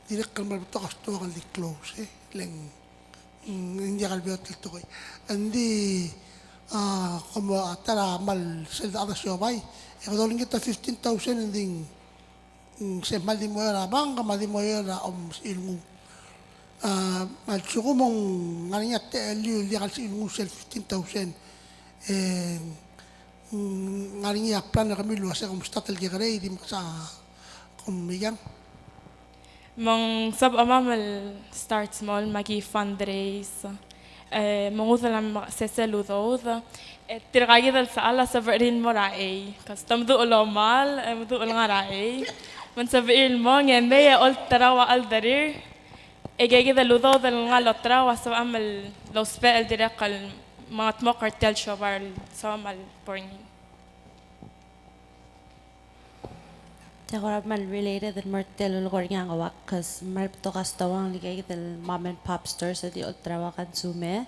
direct kalmal to kasto kan di close leng hindi kalbiot to koy hindi como atara mal sel other show bay kadolin kita 15,000 hindi se mal di mo na bang mal di mo na ilmu mal suko mong nganya te liu di kal ilmu sel 15,000 ngarinya plan kami luas kung statel gere di sa kumigan Mang sab amamal start small magi fundraise manguthal am seseludod tirgagi dal sa ala sabarin mo rae custom do ulomal do ulanga rae man sabil mo ngende ol tarawa al darir egegi dal udod dal nga lotrawa sab amal los pel direkal mga mo cartel shobar sa mal porni. Tegora mal related and martel ulgor nga ngawak cause mal to kastawang ligay del mom and pop stores at the ultrawa consume.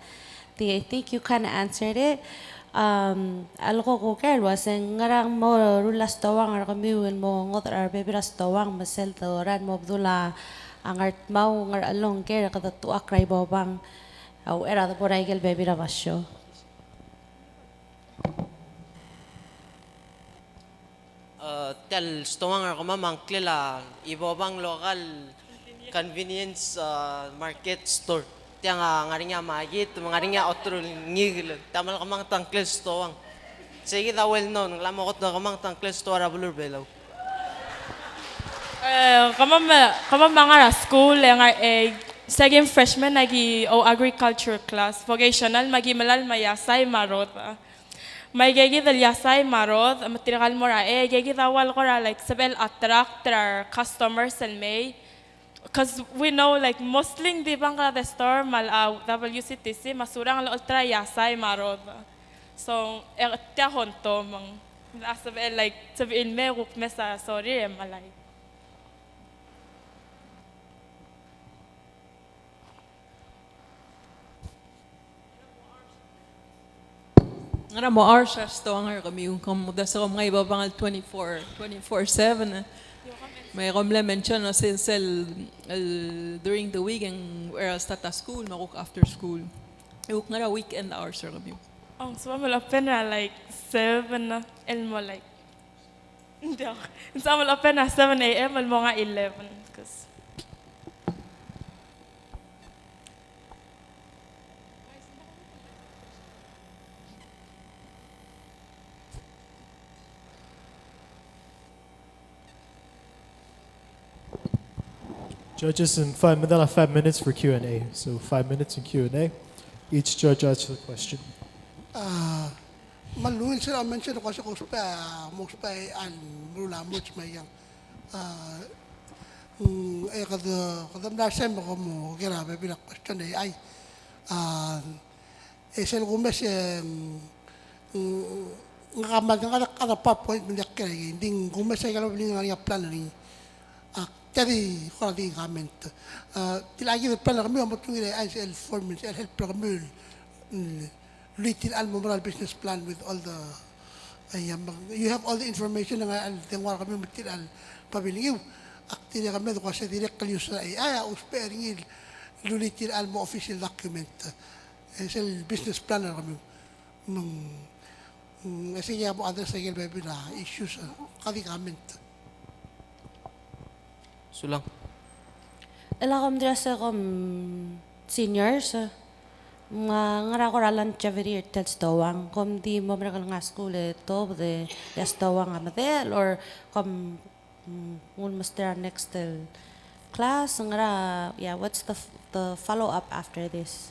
I think you kind of answered it. Algo ko kel was ngarang mo rulas tawang ar kamiwen mo ngot ar bebiras tawang masel tawaran mo abdula ang art mau ngar along ker kada tu akray bobang au era da por ahí el bebira basho. Tel stowang ako mamang klila ibobang local convenience market store. Tiang ngaring nga magit, ngaring nga otro ngigil. Tamal kamang tangkil stowang. Sige da well known, lamokot na kamang tangkil store abulur belaw. Kamang mga school nga second freshman nagi o agriculture class vocational magi malal mayasay marot. May gigi dal yasay marot material mo ra gigi dawal ko ra like sabel attract our customers and may because we know like mostly di bang kada store mal WCTC masurang la ultra yasay marot so tiya honto mang sabel like sabel me rup me sa sorry malay. Ngara mo hours to ang kami kung dasa ko mga ibabangal 24/7. May komle mention na sel during the week and whereas tata school makuk after school. Iuk ngara weekend hours kami. Oh, so I'm open at like 7 and more like so I'm open at 7 a.m. and more 11 because Judges in 5 minutes for Q&A. So 5 minutes in Q&A. Each judge answers the question. Malungil sila mention ko sa kuspa mo pa an mula much may yang kada nasem ko mo grabe bilang question ay sel gumes ngakamad nga kada pa point mo yak kaya hindi gumes ay kalau bilang nga plan ni jadi kalau di comment tilagi plan kami amat tu ini ICL formula help kami little al moral business plan with all the you have all the information yang tengok kami betul al pabiling you aktif kami tu kasi direct kali usah usperingil little al mo official document ICL business plan kami kasi ya mo other sige baby na issues kali comment Sulang. Ela kom dresa kom seniors ngara chaviri tel stowang kom di mo mera nga school to de stowang amadel or kom almost there next class ngara what's the follow up after this?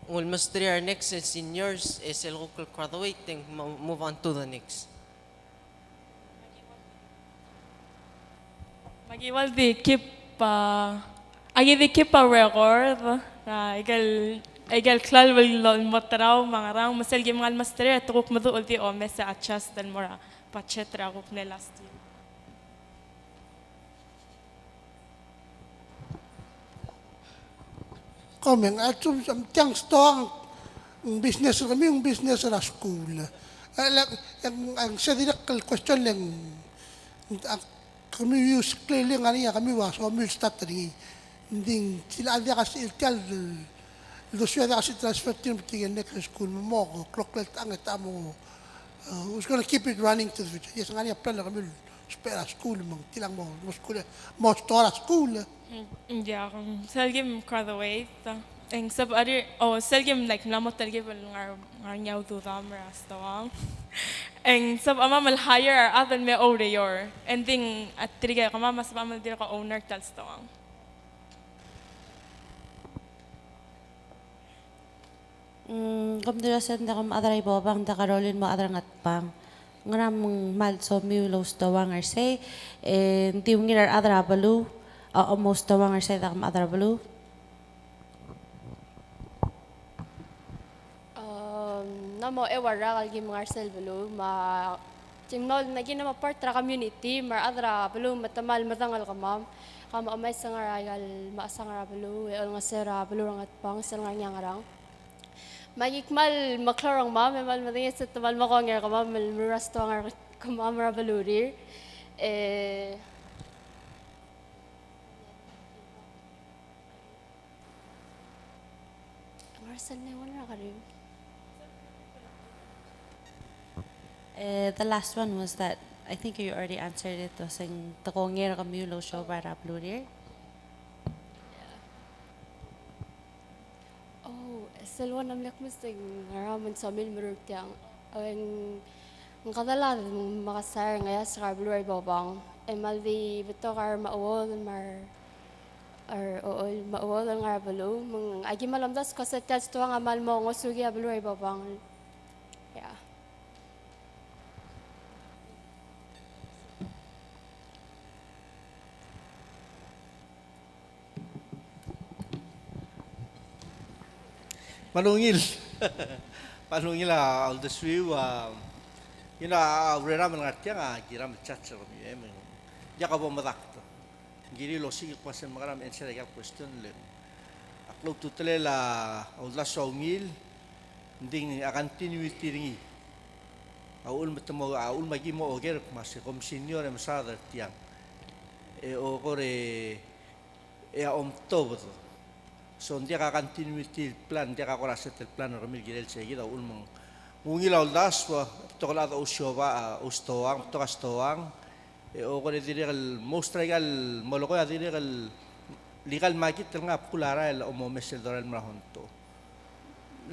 Almost there, our next seniors is a local graduating, move on to the next. Magiwal di keep a record na igal klal wal matraw mangarang masal gimal master tukuk madu ulti o mesa achas dan mora pachetra kuk ne last year. Komen atum tiang stong business kami yung business sa school. Ang sa direct question lang kami use clearly nga niya kami was kami start rin hindi sila ada kasi iltal do siya kasi transfer team tingin next school mo ko clocklet ang etamo who's gonna keep it running to the future yes nga niya plan kami spera school mo tilang mo school mo store school Yeah, selgim graduate ang sab other selgim like namot talgib ngar nyaw tu damra stawang ang sab ama mal hire other me ore your ending at triga kama mas amal dir ka owner tal stawang kom dira sen da kom adray bobang da karolin mo adra ngat pang ngaram mal so mi lo stawang ar say and tiungir adra balu almost tawang say da kam adra balu namo ewara kalgi Marcel balu ma timnol naging na part ra community mar adra balu matamal matangal kamam kama amay sangaral maasangara balu ol nga sera balu rangat pang sel nga ngarang magikmal maklarang mam mal madingit sa tamal makongер kamam miras to nga kamam ra balu rir Marcel na wala ka rin. The last one was that I think you already answered it. Was saying the kongyer kami lo show para uploader. Oh, salwa namlak mo sa ngaraman sa mil merutang. Ang kadala makasar ngaya sa kabluay babang. Maldi beto kar maawol mar maawol ang arbalo. Mang agi malamdas kasi test to ang amal mo ngosugi abluay babang. Yeah. Manungil. Manungil all the swiu urera mengartia kira mencacar kami ya kabo madak giri lo sigi pasen magaram answer ya question le aklo tutele la all the sawngil ding akan continuity ringi aul metemo aul magi mo oger mas kom senior em sadar tiang o kore om to so dia akan continuity plan dia akan set el plan ramil girel seguida ul mungil all das wa tokla da usyoba ustoang tokastoang o kore direl most legal moloko ya direl legal magit nga pulara el omo mesel doral marahonto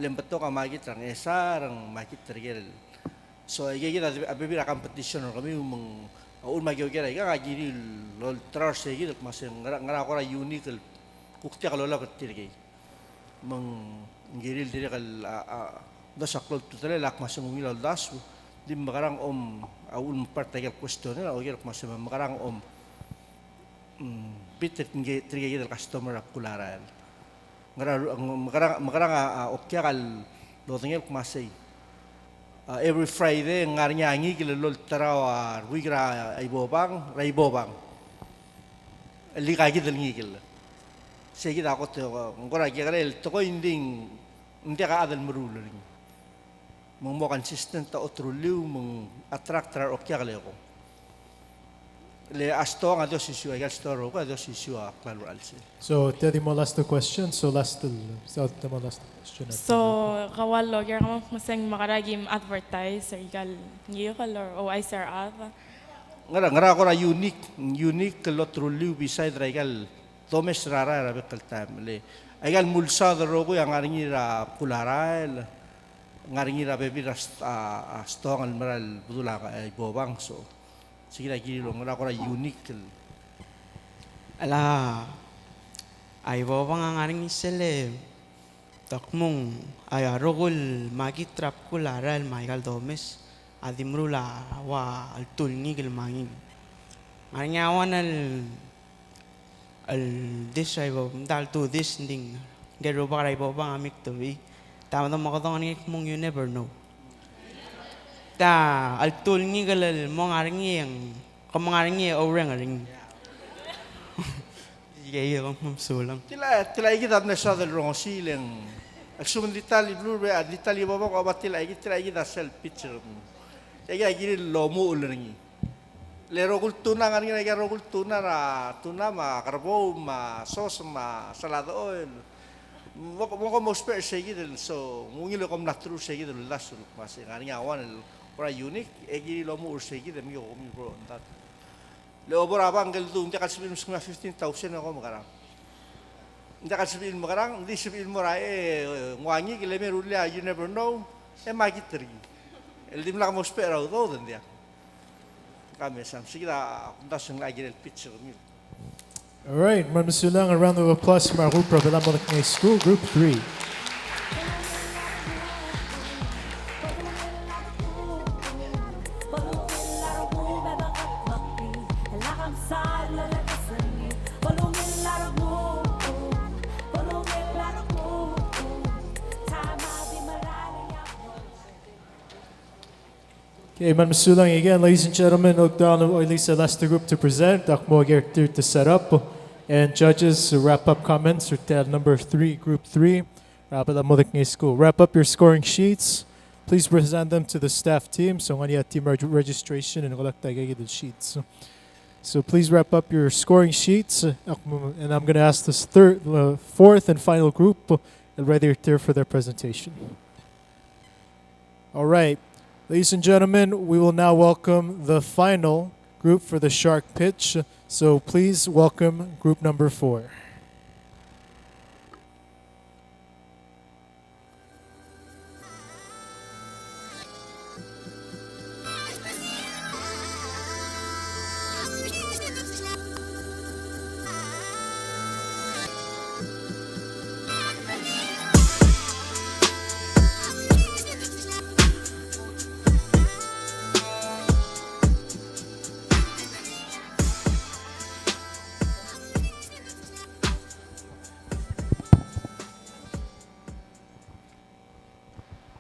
lembeto ka magit rang esarang magit tergel so ige abibira competition kami mung ul magyogira ga giri lol trars ige mas ngara ko unique kukti kalola ketirgi mung giril direl das aklol tutele lak mas ngil das di makarang aul partagal question na oger mas makarang bitet nge trige del customer akularan makarang okyakal lo tengel masay every Friday ngarnyangi kilolol taraw wigra raibobang اللي قاعد النيجل سيجي دا قط ngora gigarel to ko inding hindi ka adal marulering mong mo consistent ta otruliu mong attractor o kya kale ko le asto nga do sisu ay storo ko do sisu a klaro alse. So tedi mo last the question. So last the mo last question. So kawal logger ka maseng makaragim advertise or igal ngiyokal or ay sir ava. Ngara ko na unique lo truliu beside regal Tomes rara rabe kaltam le aigal mulsa daro ko yang ngaringi ra pularal ngaringi ra bebi ra stong al maral budula ka ay bobang so sige ra giri lo ngara ko ra unique ala ay bobang ang ngaringi sele takmong ay arogol magitrap kularal maigal domes adimrula wa altul ngigil mangin ngaringi awan al this ay dal to this ding gero ba ray ba amik to bi tama to makatong ani mong you never know ta al tul ni galal mo ngaringi ang kamangaringi orang aring yeye ko mamsulang tila igi dab na sa del ronsi leng aksum ditali blue be ditali baba ko abatil igi da self picture igi lomo ulrengi le rogul tuna kan ngai rogul tuna ma karbo ma sos ma salado oil mo mo sper segi del so mungil kom natru segi del lasul mas ngani awan ora unique egi lo mo segi dem yo mi bro ndat le obor abang gel tu ndak kasbin mus 15000 ko magarang ndak kasbin magarang di sibin morae ngwangi gele merulia you never know e magitri el dim la mo sper au do den dia kami sam sigla dasang lagi del picture mi. All right, Marmasulang, a round of applause from our group of Palau School, Group 3. Okay, Marmasulang again, ladies and gentlemen, Ogdano Oilisa Lester Group to present, Akmo Gertir to set up, and judges to wrap up comments, or tab number 3, Group 3, Palau School. Wrap up your scoring sheets. Please present them to the staff team. So, when you have team registration and collect the sheets. So, please wrap up your scoring sheets, and I'm going to ask this fourth and final group, ready for their presentation. All right. Ladies and gentlemen, we will now welcome the final group for the shark pitch. So please welcome group number 4.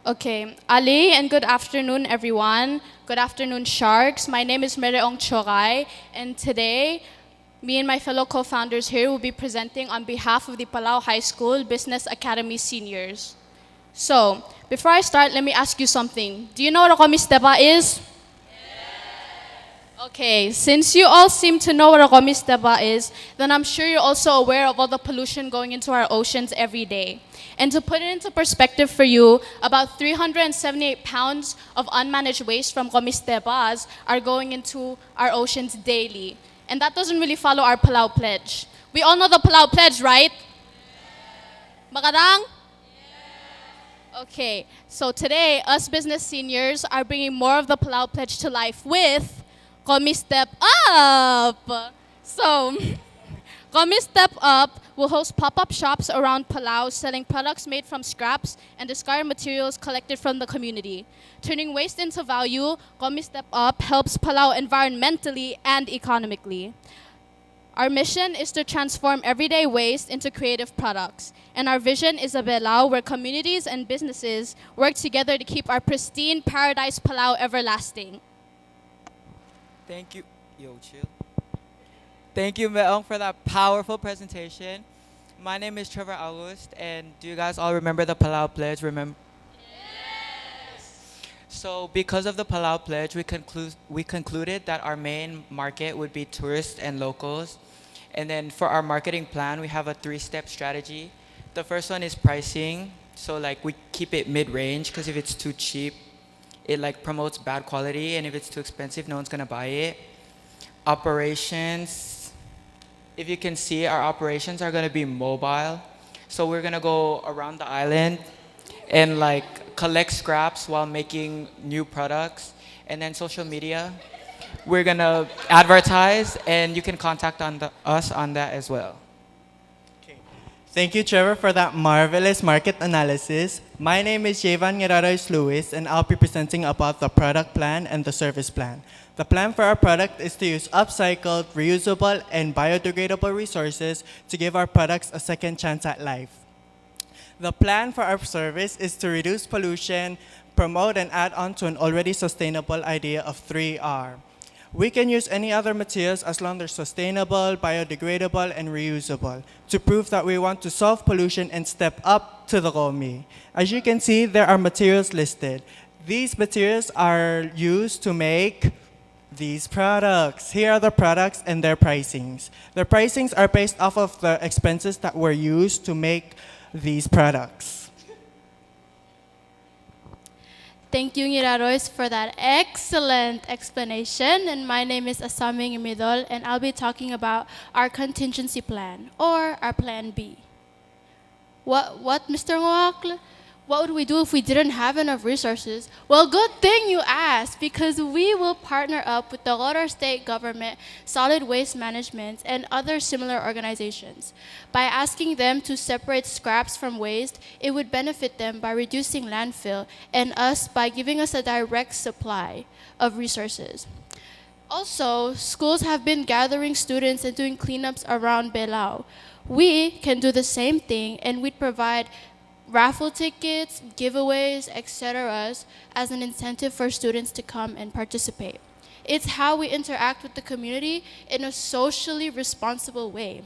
Okay, Ali, and good afternoon, everyone. Good afternoon, Sharks. My name is Mereong Chogai, and today, me and my fellow co-founders here will be presenting on behalf of the Palau High School Business Academy seniors. So, before I start, let me ask you something. Do you know what a komisteba is? Okay, since you all seem to know what a komisteba is, then I'm sure you're also aware of all the pollution going into our oceans every day. And to put it into perspective for you, about 378 pounds of unmanaged waste from komistebas are going into our oceans daily. And that doesn't really follow our Palau Pledge. We all know the Palau Pledge, right? Makarang? Okay, so today, us business seniors are bringing more of the Palau Pledge to life with Komi Step Up. So, Komi Step Up will host pop-up shops around Palau selling products made from scraps and discarded materials collected from the community. Turning waste into value, Komi Step Up helps Palau environmentally and economically. Our mission is to transform everyday waste into creative products. And our vision is a Palau where communities and businesses work together to keep our pristine paradise Palau everlasting. Thank you. Yo, chill. Thank you, Meong, for that powerful presentation. My name is Trevor August, and do you guys all remember the Palau Pledge? Remember? So because of the Palau Pledge, we concluded that our main market would be tourists and locals. And then for our marketing plan, we have a 3-step strategy. The first one is pricing. So like we keep it mid-range, because if it's too cheap, it like promotes bad quality, and if it's too expensive, no one's gonna buy it. Operations. If you can see, our operations are gonna be mobile. So we're gonna go around the island and like collect scraps while making new products. And then social media, we're gonna advertise, and you can contact us on that as well. Thank you, Trevor, for that marvelous market analysis. My name is Javan Ngerarois Lewis, and I'll be presenting about the product plan and the service plan. The plan for our product is to use upcycled, reusable, and biodegradable resources to give our products a second chance at life. The plan for our service is to reduce pollution, promote and add on to an already sustainable idea of 3R. We can use any other materials as long as they're sustainable, biodegradable, and reusable to prove that we want to solve pollution and step up to the goal. As you can see, there are materials listed. These materials are used to make these products. Here are the products and their pricings. The pricings are based off of the expenses that were used to make these products. Thank you, Ngirarois, for that excellent explanation. And my name is Asami Imidol, and I'll be talking about our contingency plan, or our plan B. What, Mr. Ngoakl? What would we do if we didn't have enough resources? Well, good thing you asked, because we will partner up with the Rotor State Government, Solid Waste Management, and other similar organizations. By asking them to separate scraps from waste, it would benefit them by reducing landfill, and us by giving us a direct supply of resources. Also, schools have been gathering students and doing cleanups around Palau. We can do the same thing, and we'd provide raffle tickets, giveaways, etc. as an incentive for students to come and participate. It's how we interact with the community in a socially responsible way.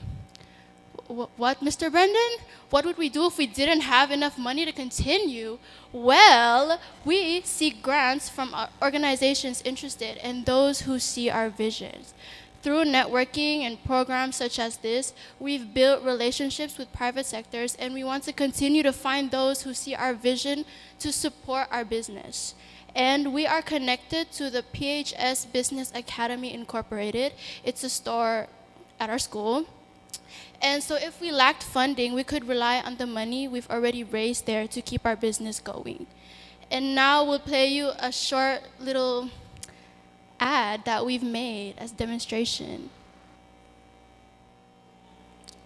What, Mr. Brendan? What would we do if we didn't have enough money to continue? Well, we seek grants from organizations interested and those who see our visions. Through networking and programs such as this, we've built relationships with private sectors, and we want to continue to find those who see our vision to support our business. And we are connected to the PHS Business Academy Incorporated. It's a store at our school. And so if we lacked funding, we could rely on the money we've already raised there to keep our business going. And now we'll play you a short little ad that we've made as demonstration.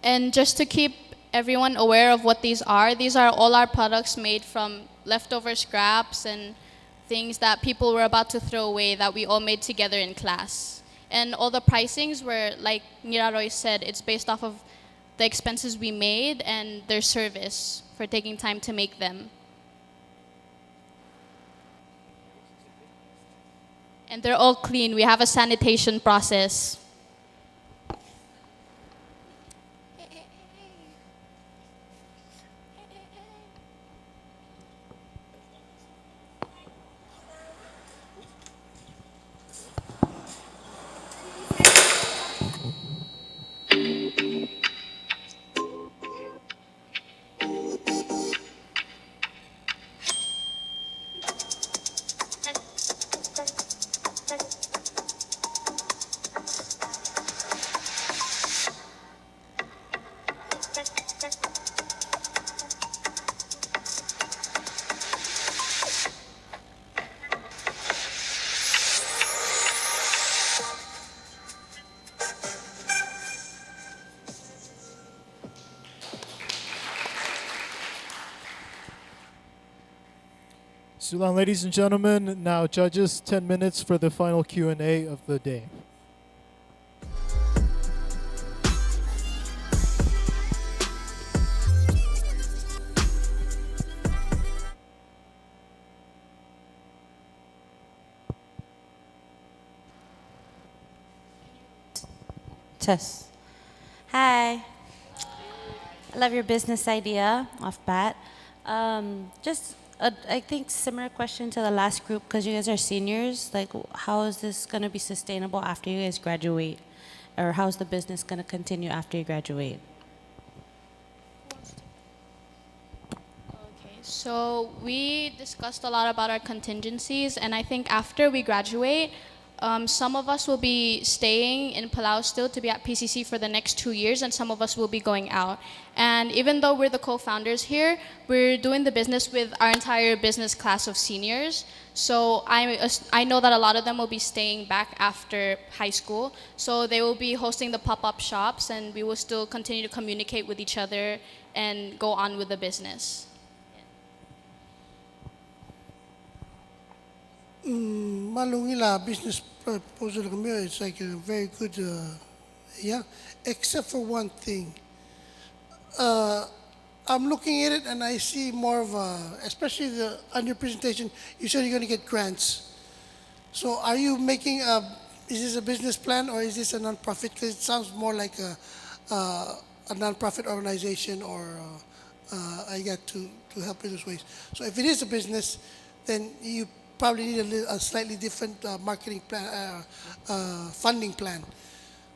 And just to keep everyone aware of what these are all our products made from leftover scraps and things that people were about to throw away that we all made together in class. And all the pricings were, like Ngiraroy said, it's based off of the expenses we made and their service for taking time to make them. And they're all clean. We have a sanitation process. So long, ladies and gentlemen. Now, judges, 10 minutes for the final Q&A of the day. Princess. Hi. I love your business idea off bat. Just, I think, similar question to the last group because you guys are seniors. Like, how is this going to be sustainable after you guys graduate? Or how's the business going to continue after you graduate? So we discussed a lot about our contingencies, and I think after we graduate, some of us will be staying in Palau still to be at PCC for the next 2 years, and some of us will be going out. And even though we're the co-founders here, we're doing the business with our entire business class of seniors. So I know that a lot of them will be staying back after high school. So they will be hosting the pop-up shops, and we will still continue to communicate with each other and go on with the business. Malungila business proposal kami, it's like a very good, yeah, except for one thing. I'm looking at it and I see more of a, especially on your presentation, you said you're going to get grants. So are you making is this a business plan or is this a nonprofit? Because it sounds more like a nonprofit organization or I got to help in those ways. So if it is a business, then you probably need a slightly different marketing plan, funding plan.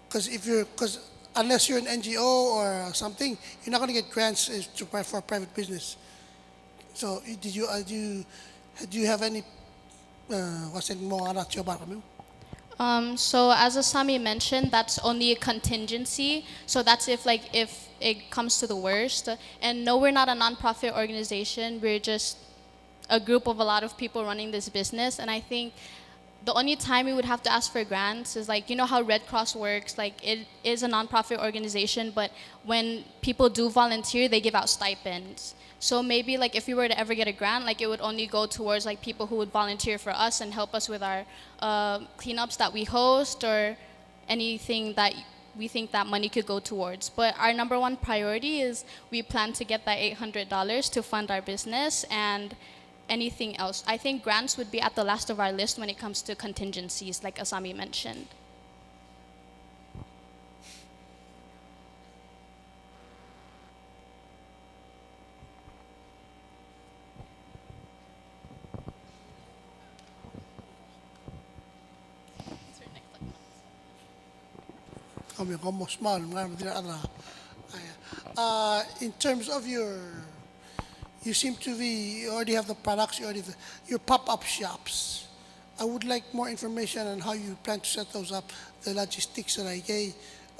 Because unless you're an NGO or something, you're not going to get grants for a private business. So do you have any what's it more about? So as Asami mentioned, that's only a contingency. So that's if it comes to the worst. And no, we're not a nonprofit organization. We're just a group of a lot of people running this business. And I think the only time we would have to ask for grants is like, you know how Red Cross works, like it is a nonprofit organization, but when people do volunteer, they give out stipends. So maybe like if we were to ever get a grant, like it would only go towards like people who would volunteer for us and help us with our cleanups that we host or anything that we think that money could go towards. But our number one priority is we plan to get that $800 to fund our business and anything else. I think grants would be at the last of our list when it comes to contingencies, like Asami mentioned. In terms of you seem to be, you already have the products, your pop-up shops. I would like more information on how you plan to set those up, the logistics that I gave.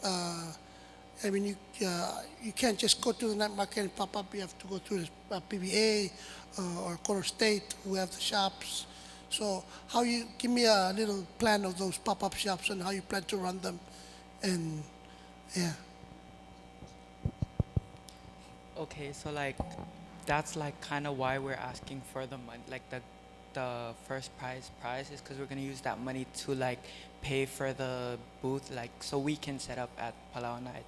I mean, you can't just go to the night market and pop up. You have to go through the PBA or Color State, who have the shops. So how you, give me a little plan of those pop-up shops and how you plan to run them. And yeah. Okay, so like, that's like kind of why we're asking for the money, like the first prize is because we're gonna use that money to like pay for the booth, like so we can set up at Palau Night.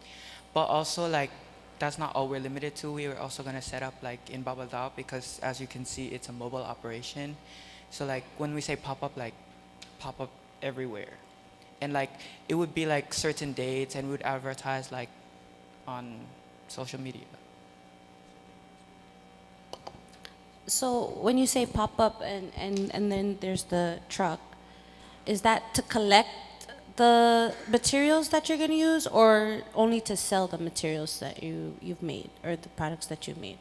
But also like that's not all we're limited to. We are also gonna set up like in Babaldao because as you can see, it's a mobile operation. So like when we say pop up, like pop up everywhere, and like it would be like certain dates, and we'd advertise like on social media. So when you say pop-up and then there's the truck, is that to collect the materials that you're going to use or only to sell the materials that you've made or the products that you've made?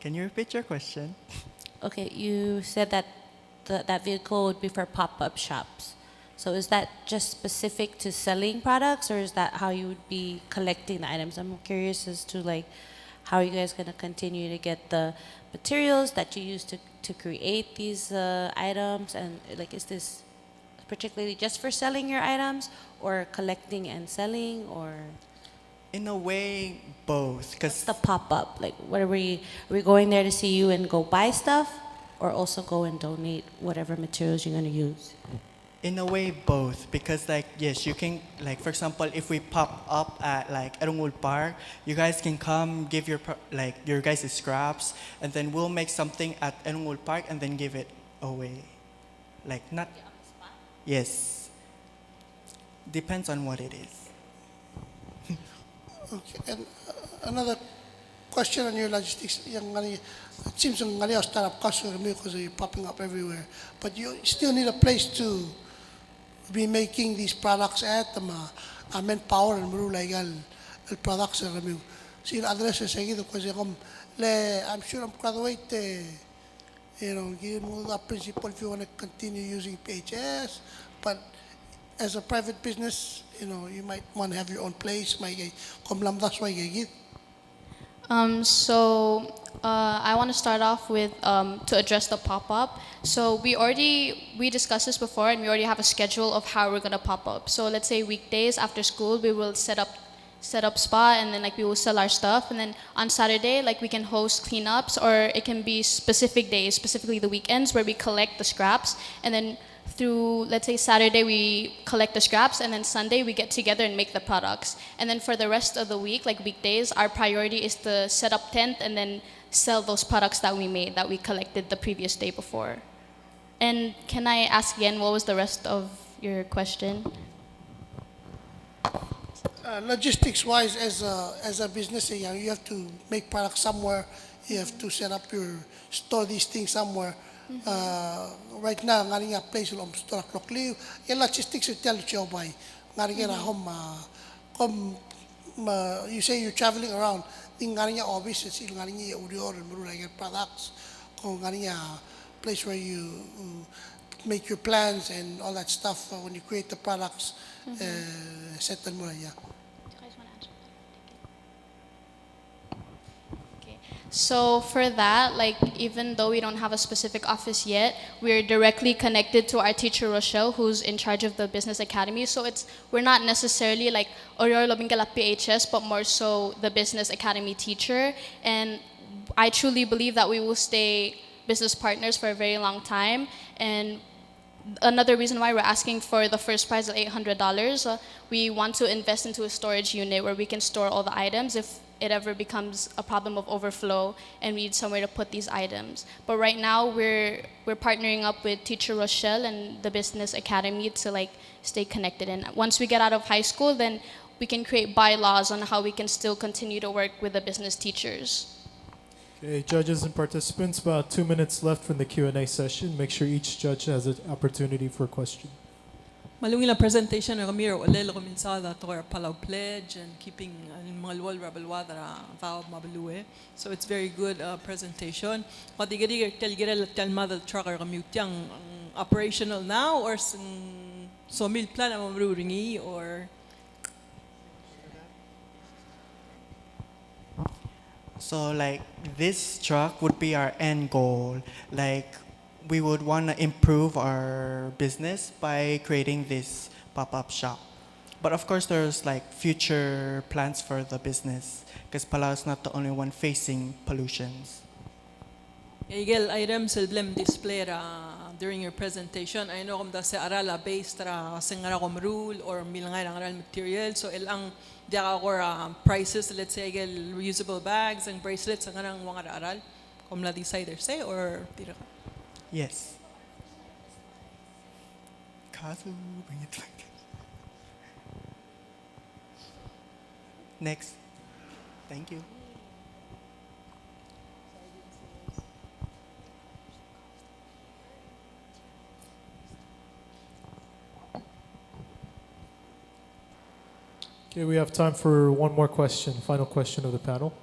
Can you repeat your question? Okay, you said that that vehicle would be for pop-up shops. So is that just specific to selling products or is that how you would be collecting the items? I'm curious as to like how are you guys going to continue to get the materials that you use to create these items, and like is this particularly just for selling your items or collecting and selling, or? In a way, both. What's the pop-up? Like what are we going there to see you and go buy stuff or also go and donate whatever materials you're going to use? In a way, both, because like, yes, you can, like, for example, if we pop up at like Erungul Park, you guys can come give your guys' scraps, and then we'll make something at Erungul Park and then give it away. Like not, Yes. Depends on what it is. Okay, and another question on your logistics. It seems like you're startup customer because you're popping up everywhere, but you still need a place to be making these products at manpower and like el products and review. So your address is seguido because I'm sure I'm graduate. Give mo the principle if you want to continue using PHS, but as a private business, you might want to have your own place. That's why you I want to start off with to address the pop-up. So we discussed this before, and we already have a schedule of how we're gonna pop up. So let's say weekdays after school, we will set up spot, and then we will sell our stuff, and then on Saturday we can host cleanups, or it can be specific days, specifically the weekends, where we collect the scraps, and then through, let's say, Saturday we collect the scraps, and then Sunday we get together and make the products. And then for the rest of the week, weekdays, our priority is to set up tent and then sell those products that we made, that we collected the previous day before. And can I ask again, what was the rest of your question? Logistics wise, as a business, you have to make products somewhere. You have to set up store these things somewhere. Right now, ngari nga place lo store clock live. Yung logistics you tell you by. Ngari nga home you say you're traveling around. Ting ngari nga office, ngari nga audio and like products. Kung ngari nga place where you make your plans and all that stuff when you create the products. Settle mo yeah. So for that, even though we don't have a specific office yet, we're directly connected to our teacher Rochelle, who's in charge of the business academy. So we're not necessarily Oriol Lobingala PHS, but more so the business academy teacher. And I truly believe that we will stay business partners for a very long time. And another reason why we're asking for the first prize of $800, we want to invest into a storage unit where we can store all the items if it ever becomes a problem of overflow and we need somewhere to put these items. But right now we're partnering up with Teacher Rochelle and the Business Academy to stay connected. And once we get out of high school, then we can create bylaws on how we can still continue to work with the business teachers. Okay, judges and participants, about 2 minutes left from the Q&A session. Make sure each judge has an opportunity for a question. Malungin la presentation ng Ramiro, olelo kuminsada to our Palau pledge and keeping mga luwal rabalwa dara vow mabalue. So it's very good presentation. Pati gadi tel mother trucker kamutiang operational now or so mil plan ang maruringi or. So this truck would be our end goal. We would want to improve our business by creating this pop-up shop. But of course, there's future plans for the business because Palau is not the only one facing pollutions. Igel items silblem display during your presentation. I know kung da sa arala based singara kom rule or milangay ng aral material. So ilang diya ka prices, let's say igel reusable bags and bracelets ang anang mga aral. Kom la decider say or tira ka. Yes. Kazu, bring it back. Next. Thank you. Okay, we have time for one more question, final question of the panel.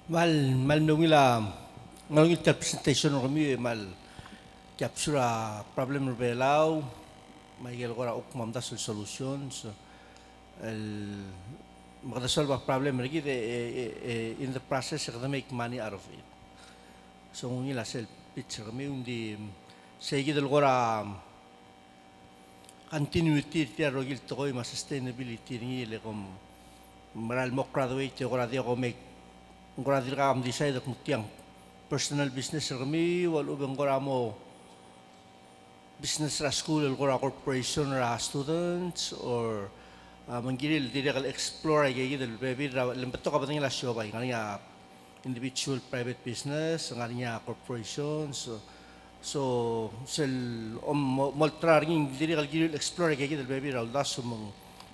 Mal nungila ngalungil presentation kami mal capture problem Palau may gilgora ukmam da solutions el magda solve a problem lagi in the process to make money out of it. So ngila sel picture kami undi segi gilgora continuity tiar rogil toy ma sustainability ngile kom maral mo graduate gora dia ko make ngora dira am decide at mutiang personal business kami walu bang ngora mo business ra school or corporation ra students or manggiril direct explore ay gigil baby ra lembato ka batang la show bay kanya individual private business nganya corporations so sel moltrar ging direct gigil explore ay gigil baby ra dasum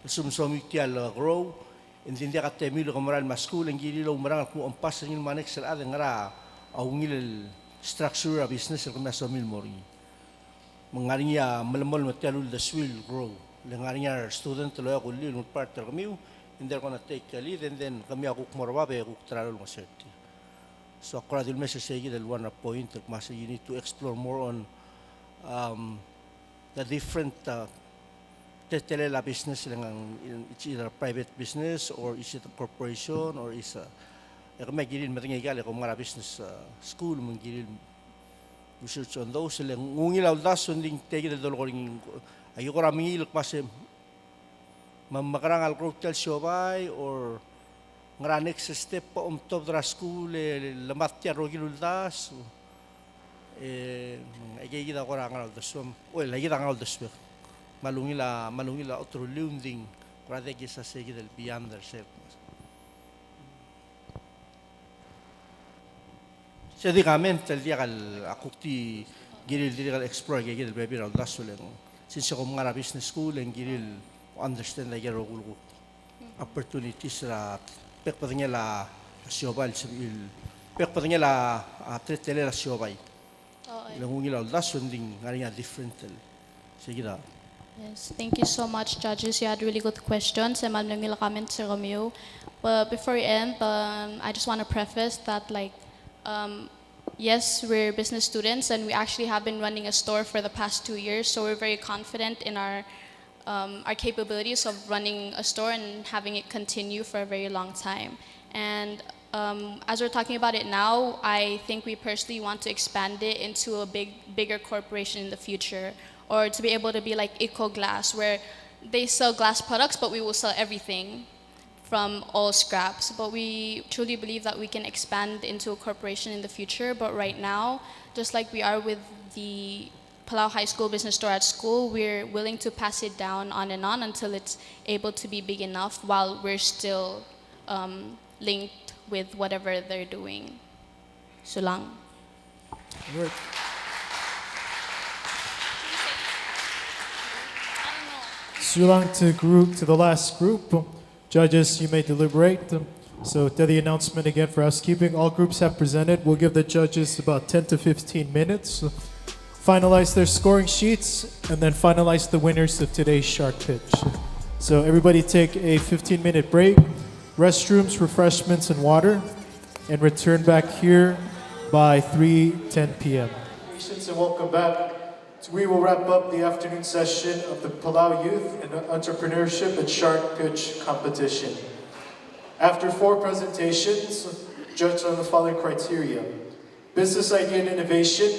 somitial grow hindi ka temilo kamaral mas school ang gigil umarang ko ampas ng manek sel adeng ra awngil structure a business ko mas somil mori mengarinya melemol matialul the will grow lengarinya student lo ako lil partner kami and they're gonna take a lead and then kami ako kumorba be ako tralo maserti so akora dil message say del one point mas you need to explore more on the different tetelela business lang it's either a private business or is it a corporation or is a kami gilin matingi gali ko mara business school mangilin research on those lang ngungilaw das sunding tegi del doloring ayo ko raming ilok mas mamakarang al hotel showbay or ngara next step pa top dra school lamat ya rogilul das ay gida ko ra ngal das well ay gida ngal das malungila otro lunding para de que sa segi del beyond self Sedicamente el día al akukti giril diril explore gigil baby ra dasuleng since ko mga business school and giril understand na gero gulu opportunities ra pek padanya la siobal sibil pek padanya la tretele la siobay langungi la dasunding ngarinya different sige da. Yes, thank you so much, judges. You had really good questions. And malnungila comment sa Romeo. But before we end, I just want to preface that yes, we're business students and we actually have been running a store for the past 2 years, so we're very confident in our capabilities of running a store and having it continue for a very long time. And as we're talking about it now, I think we personally want to expand it into a bigger corporation in the future, or to be able to be like Eco Glass, where they sell glass products, but we will sell everything from all scraps. But we truly believe that we can expand into a corporation in the future. But right now, just like we are with the Palau High School Business Store at school, we're willing to pass it down on and on until it's able to be big enough while we're still linked with whatever they're doing. Sulang. Right. Sulang to the last group. Judges, you may deliberate. So to the announcement again for housekeeping, all groups have presented. We'll give the judges about 10 to 15 minutes. Finalize their scoring sheets and then finalize the winners of today's shark pitch. So everybody take a 15-minute break, restrooms, refreshments, and water, and return back here by 3:10 p.m. Patience and welcome back. We will wrap up the afternoon session of the Palau Youth and Entrepreneurship and Shark Pitch Competition. After 4 presentations, judged on the following criteria: business idea and innovation,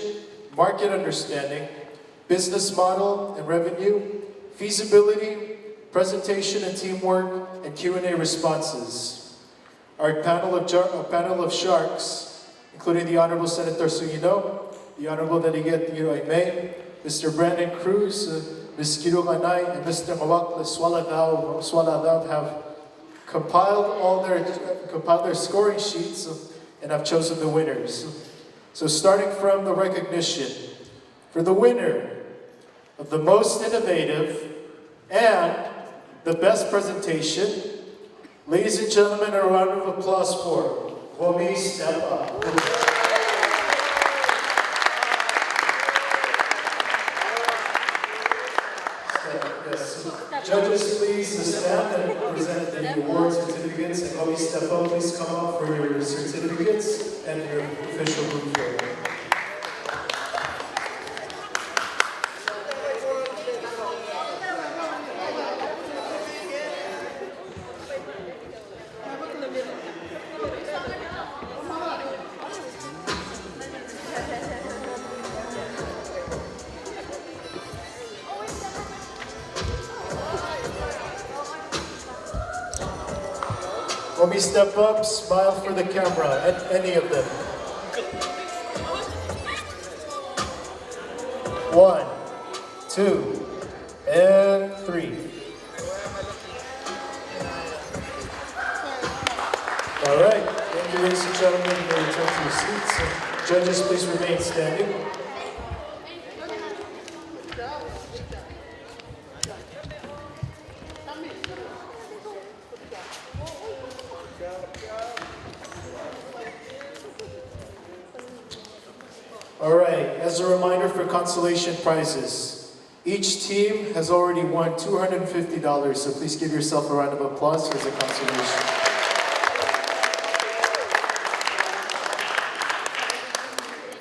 market understanding, business model and revenue, feasibility, presentation and teamwork, and Q&A responses. Our panel of sharks, including the Honorable Senator Sugino, the Honorable Delegate Giroy May, Mr. Brandon Cruz, Ms. Kiro Kanay, and Mr. Mawakla Swaladao have compiled their scoring sheets and have chosen the winners. So starting from the recognition, for the winner of the most innovative and the best presentation, ladies and gentlemen, a round of applause for Womi Step Up. Judges, please stand and present the award certificates. And Womi Step Up, please come up for your certificates and your official group photo. When we step up, smile for the camera, any of them. 1, 2, and 3. All right, thank you, ladies and gentlemen. You may return to your seats. Judges, please remain standing. All right, as a reminder for consolation prizes, each team has already won $250, so please give yourself a round of applause as a consolation.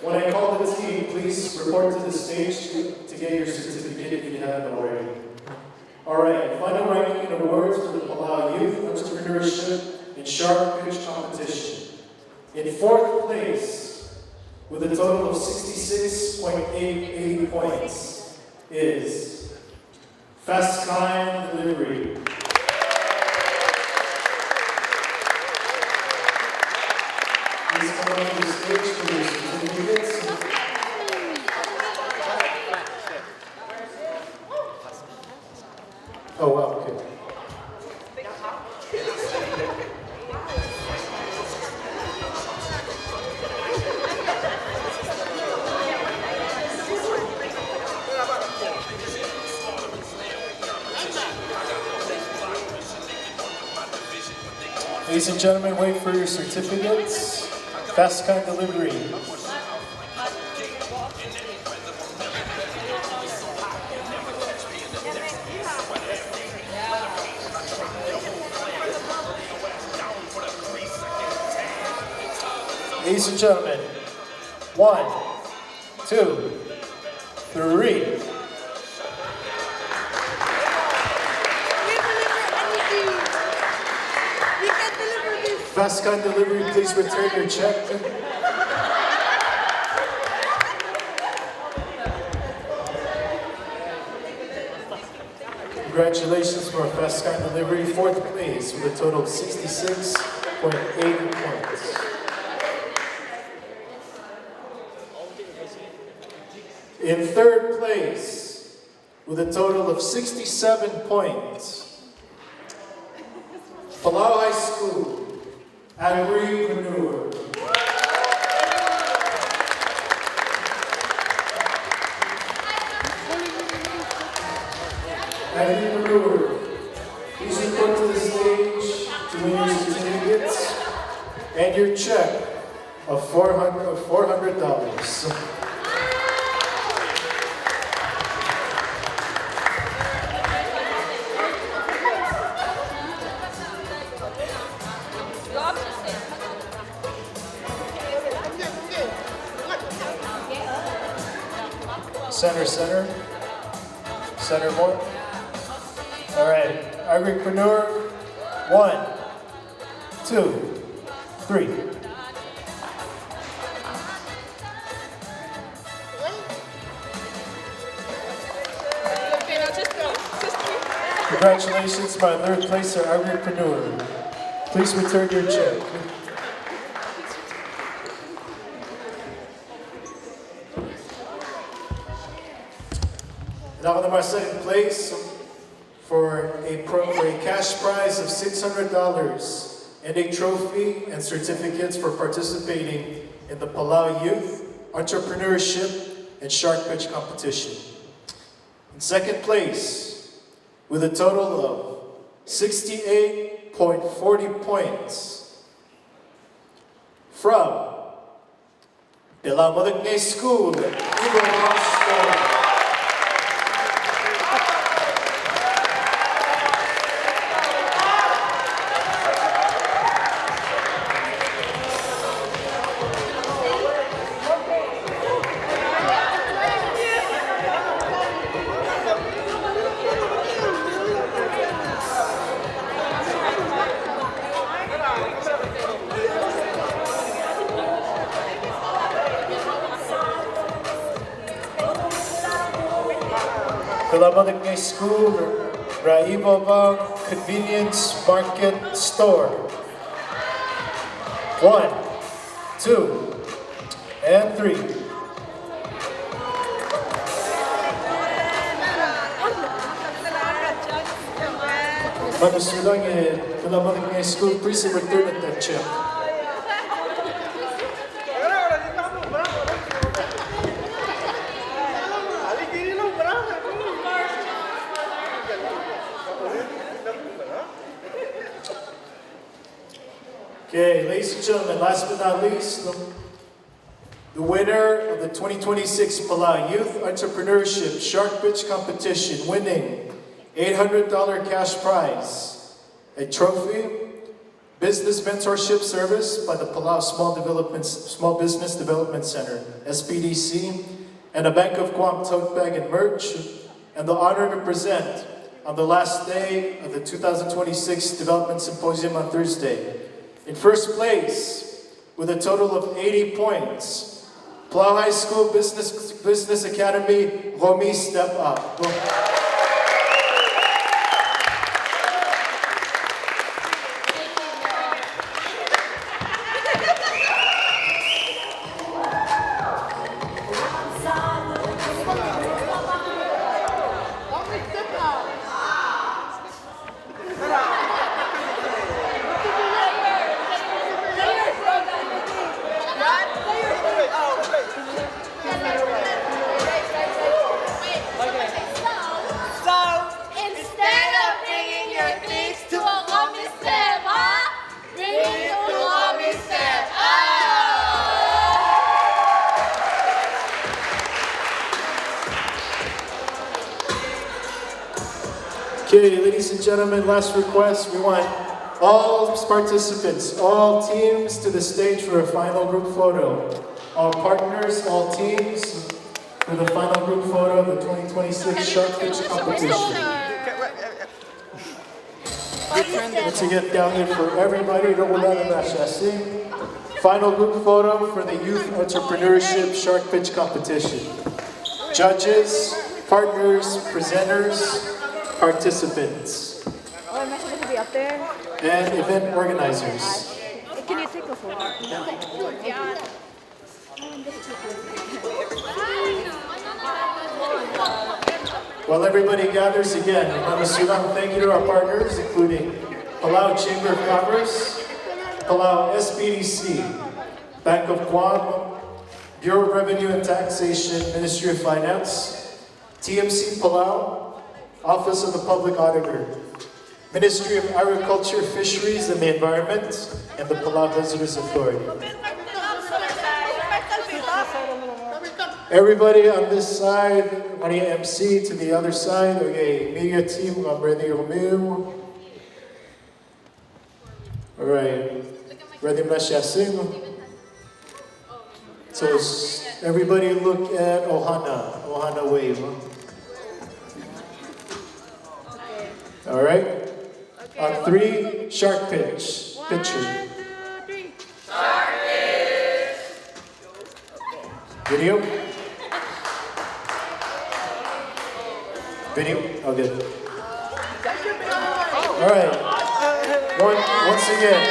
When I call the team, please report to the stage to get your certificate if you haven't already. All right, final ranking and awards for the Palau Youth Entrepreneurship and Shark Pitch Competition. In 4th place, with a total of 66.88 points, is Fast Time Delivery. Please come up to the stage for your certificates. Oh, wow, okay. Ladies and gentlemen, wait for your certificates. Fast kind delivery. Ladies and gentlemen, 1, 2, 3. Fast kind delivery, please return your check. Congratulations for Fast kind delivery, 4th place with a total of 66.8 points. In 3rd place with a total of 67 points, Palau High School. Agripreneur. Agripreneur. Please report to the stage to win your certificates and your check of $400. Center more. All right, Agripreneur, 1, 2, 3. Congratulations, my 3rd placer, Agripreneur. Please return your check. Now in my 2nd place for a cash prize of $600 and a trophy and certificates for participating in the Palau Youth Entrepreneurship and Shark Pitch Competition. In 2nd place, with a total of 68.40 points, from Palau Madagay School, Palau School, Raibabang Convenience Market Store. 1, 2, and 3. Manusulang kailangan ng school prison return at that check. Okay, ladies and gentlemen, last but not least, the winner of the 2026 Palau Youth Entrepreneurship Shark Pitch Competition, winning $800 cash prize, a trophy, business mentorship service by the Palau Small Business Development Center, SBDC, and a Bank of Guam tote bag and merch, and the honor to present on the last day of the 2026 Development Symposium on Thursday. In first place, with a total of 80 points, Palau High School Business Academy, Romy Step Up. Okay, ladies and gentlemen, last request. We want all participants, all teams to the stage for a final group photo. All partners, all teams for the final group photo of the 2026 Shark Pitch Competition. Let's get down here for everybody. Final group photo for the Youth Entrepreneurship Shark Pitch Competition. Judges, partners, presenters, participants, and event organizers. Can you take a photo? While everybody gathers again, thank you to our partners, including Palau Chamber of Commerce, Palau SBDC, Bank of Guam, Bureau of Revenue and Taxation, Ministry of Finance, TMC Palau, Office of the Public Auditor, Ministry of Agriculture, Fisheries and the Environment, and the Palau Visitors Authority. Everybody on this side, Maria MC to the other side. Okay, media team, I'm ready to move. All right, ready to So everybody look at Ohana wave. All right? Okay. On three, shark pitch. Picture. 1, 2, 3. Shark pitch. Video? Video? Oh, good. All right. Once again,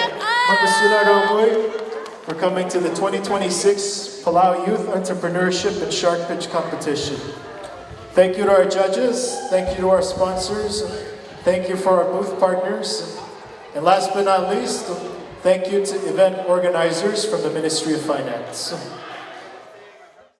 for coming to the 2026 Palau Youth Entrepreneurship and Shark Pitch Competition. Thank you to our judges. Thank you to our sponsors. Thank you for our booth partners. And last but not least, thank you to event organizers from the Ministry of Finance.